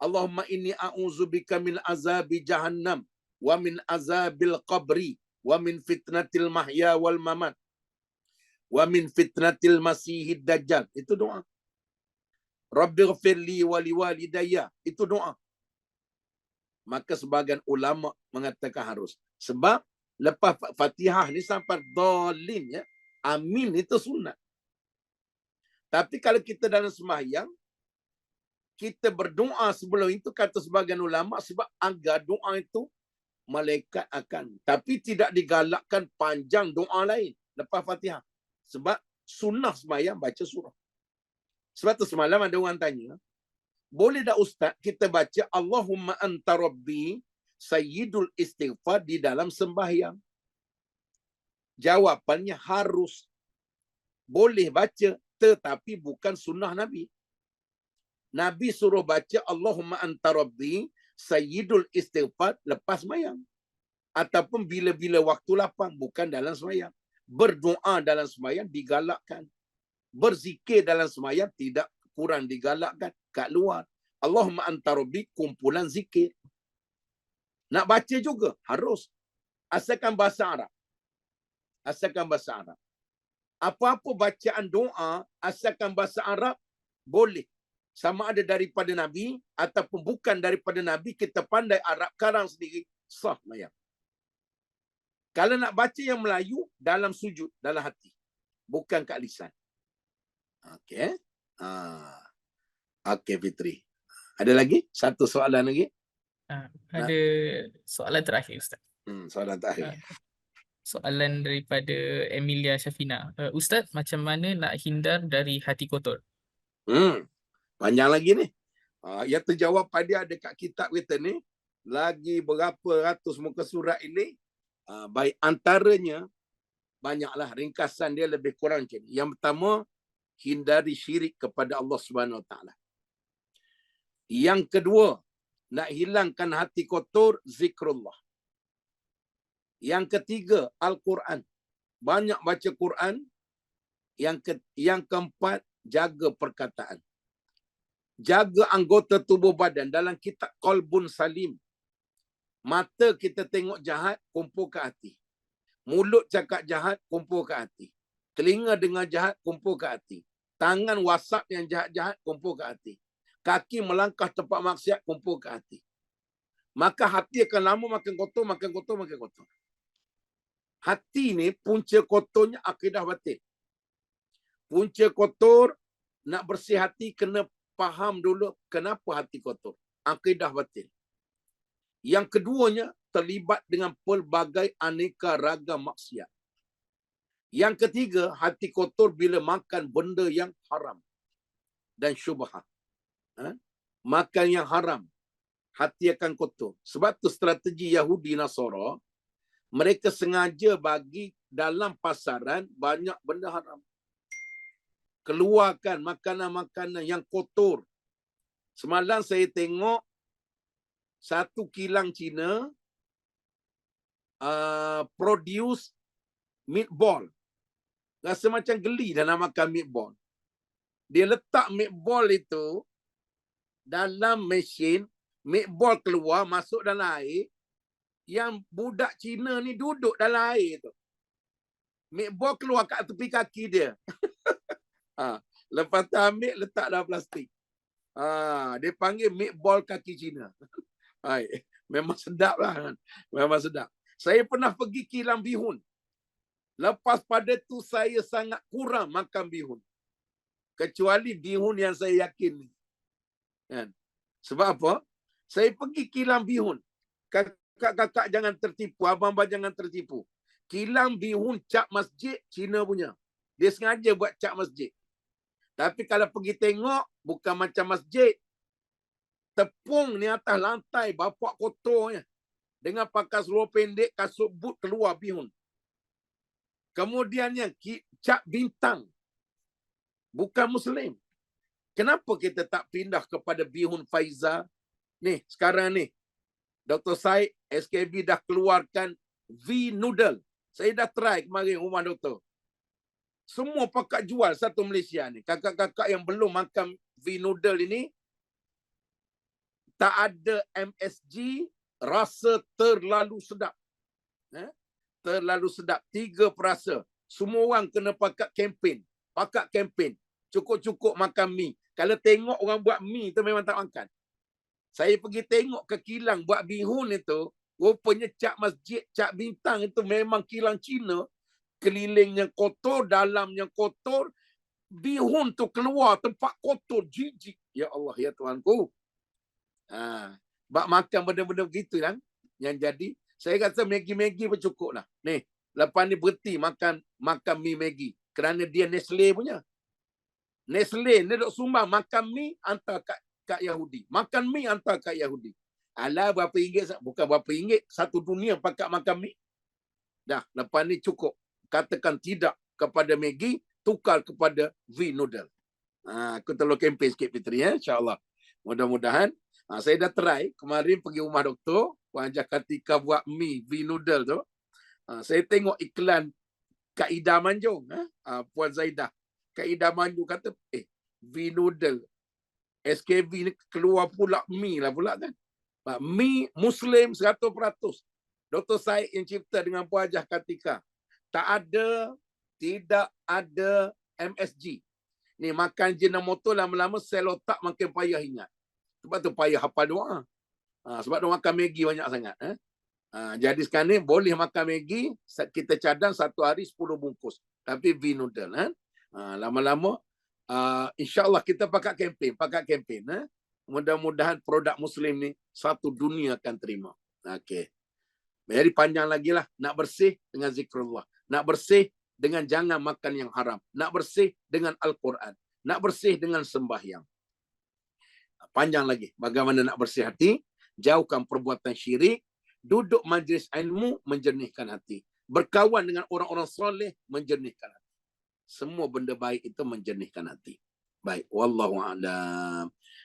Allahumma inni a'udzubika min azabi jahannam wa min azabil qabri wa min fitnatil mahya wal mamat wa min fitnatil masihid dajjal. Itu doa. Rabbighfirli wa liwalidayya. Itu doa. Maka sebagian ulama mengatakan harus. Sebab lepas Fatihah ni sampai dhalin, ya, amin itu sunat. Tapi kalau kita dalam sembahyang, kita berdoa sebelum itu, kata sebagian ulama, sebab agar doa itu malaikat akan. Tapi tidak digalakkan panjang doa lain lepas Fatihah. Sebab sunnah sembahyang baca surah. Sebab tu semalam ada orang tanya, boleh tak Ustaz kita baca Allahumma anta rabbi sayyidul istighfar di dalam sembahyang? Jawapannya harus. Boleh baca, tetapi bukan sunnah Nabi. Nabi suruh baca Allahumma anta rabbi sayyidul istighfar lepas sembahyang. Ataupun bila-bila waktu lapang, bukan dalam sembahyang. Berdoa dalam sembahyang digalakkan. Berzikir dalam sembahyang tidak kurang digalakkan. Kat luar. Allahumma anta rabbi, kumpulan zikir. Nak baca juga, harus. Asalkan bahasa Arab. Asalkan bahasa Arab. Apa-apa bacaan doa, asalkan bahasa Arab, boleh. Sama ada daripada Nabi, ataupun bukan daripada Nabi, kita pandai Arab karang sendiri, sah mayang. Kalau nak baca yang Melayu, dalam sujud, dalam hati. Bukan kat lisan. Okey. Okey, Fitri. Ada lagi? Satu soalan lagi? Ada soalan terakhir, Ustaz. Soalan terakhir. Soalan daripada Emilia Syafina. Ustaz, macam mana nak hindar dari hati kotor? Panjang lagi ni. Yang terjawab pada ada kat kitab kita ni. Lagi berapa ratus muka surat ini. Baik antaranya, banyaklah ringkasan dia lebih kurang macam ni. Yang pertama, hindari syirik kepada Allah Subhanahu Wa Taala. Yang kedua, nak hilangkan hati kotor, zikrullah. Yang ketiga, Al-Quran. Banyak baca Quran. Yang keempat, jaga perkataan. Jaga anggota tubuh badan. Dalam kitab Qalbun Salim. Mata kita tengok jahat, kumpul ke hati. Mulut cakap jahat, kumpul ke hati. Telinga dengar jahat, kumpul ke hati. Tangan WhatsApp yang jahat-jahat, kumpul ke hati. Kaki melangkah tempat maksiat, kumpul ke hati. Maka hati akan lama makin kotor, makin kotor, makin kotor. Hati ni punca kotornya akidah batin. Punca kotor, nak bersih hati kena faham dulu kenapa hati kotor. Akidah batin. Yang keduanya, terlibat dengan pelbagai aneka ragam maksiat. Yang ketiga, hati kotor bila makan benda yang haram dan syubhat. Makan yang haram, hati akan kotor. Sebab tu strategi Yahudi Nasara, mereka sengaja bagi dalam pasaran banyak benda haram. Keluarkan makanan-makanan yang kotor. Semalam saya tengok satu kilang Cina produce meatball. Rasa macam geli dah nak makan meatball. Dia letak meatball itu dalam mesin, meatball keluar, masuk dalam air. Yang budak Cina ni duduk dalam air tu. Meatball keluar kat tepi kaki dia. Lepas tu ambil, letak dalam plastik. Dia panggil meatball kaki Cina. Memang sedap lah. Memang sedap. Saya pernah pergi kilang bihun. Lepas pada tu saya sangat kurang makan bihun. Kecuali bihun yang saya yakin ni. Kan? Sebab apa? Saya pergi kilang bihun. Kakak-kakak jangan tertipu. Abang-abang jangan tertipu. Kilang bihun cap masjid Cina punya. Dia sengaja buat cap masjid. Tapi kalau pergi tengok, bukan macam masjid. Tepung ni atas lantai, bapak kotornya. Dengan pakai seluar pendek, kasut boot keluar bihun. Kemudiannya, cap bintang. Bukan Muslim. Kenapa kita tak pindah kepada bihun Faiza? Ni, sekarang ni. Dr. Syed, SKB dah keluarkan V-Noodle. Saya dah try kemarin rumah doktor. Semua pakat jual satu Malaysia ni. Kakak-kakak yang belum makan V-Noodle ini, tak ada MSG, rasa terlalu sedap. Terlalu sedap. 3 perasa. Semua orang kena pakat kempen. Pakat kempen. Cukup-cukup makan mi. Kalau tengok orang buat mi tu memang tak makan. Saya pergi tengok ke kilang buat bihun itu, rupanya cap masjid, cap bintang itu memang kilang Cina. Kelilingnya kotor, dalamnya kotor. Bihun tu keluar tempat kotor, jijik. Ya Allah, ya Tuhanku. Bak makan benda-benda begitu kan. Yang jadi, saya kata Maggi pun cukup lah. Ni, lepas ni berhenti makan mi Maggi. Kerana dia Nestle punya. Nestle ni duk sumbang makan mi hantar kat Yahudi. Makan mi hantar kat Yahudi. Alah berapa ringgit? Bukan berapa ringgit. Satu dunia pakat makan mi. Dah, lepas ni cukup. katakan tidak kepada Maggi, tukar kepada V noodle. Aku telur kempen sikit Fitri, insyaAllah. Mudah-mudahan. Saya dah try kemarin pergi rumah doktor, Puan Hajah Kartika buat mie V noodle tu. Saya tengok iklan Kak Ida Manjung, Puan Zaidah. Kak Ida Manjung kata, V noodle SKV ni keluar pula mie lah pula kan. Mie Muslim 100%. Dr. Said yang cipta dengan Puan Hajah Kartika. Tidak ada MSG. Ni makan Ajinomoto lama-lama sel otak makin payah ingat. Sebab tu payah hafal doa. Sebab dia makan Maggi banyak sangat. Jadi sekarang ni boleh makan Maggi, kita cadang satu hari 10 bungkus. Tapi V noodle. Lama-lama insyaAllah kita pakai kempen. Mudah-mudahan produk Muslim ni satu dunia akan terima. Okey. Jadi panjang lagi lah. Nak bersih dengan zikrullah. Nak bersih dengan jangan makan yang haram. Nak bersih dengan Al-Quran. Nak bersih dengan sembahyang. Panjang lagi. Bagaimana nak bersih hati? Jauhkan perbuatan syirik. Duduk majlis ilmu menjernihkan hati. Berkawan dengan orang-orang soleh menjernihkan hati. Semua benda baik itu menjernihkan hati. Baik. Wallahu a'lam.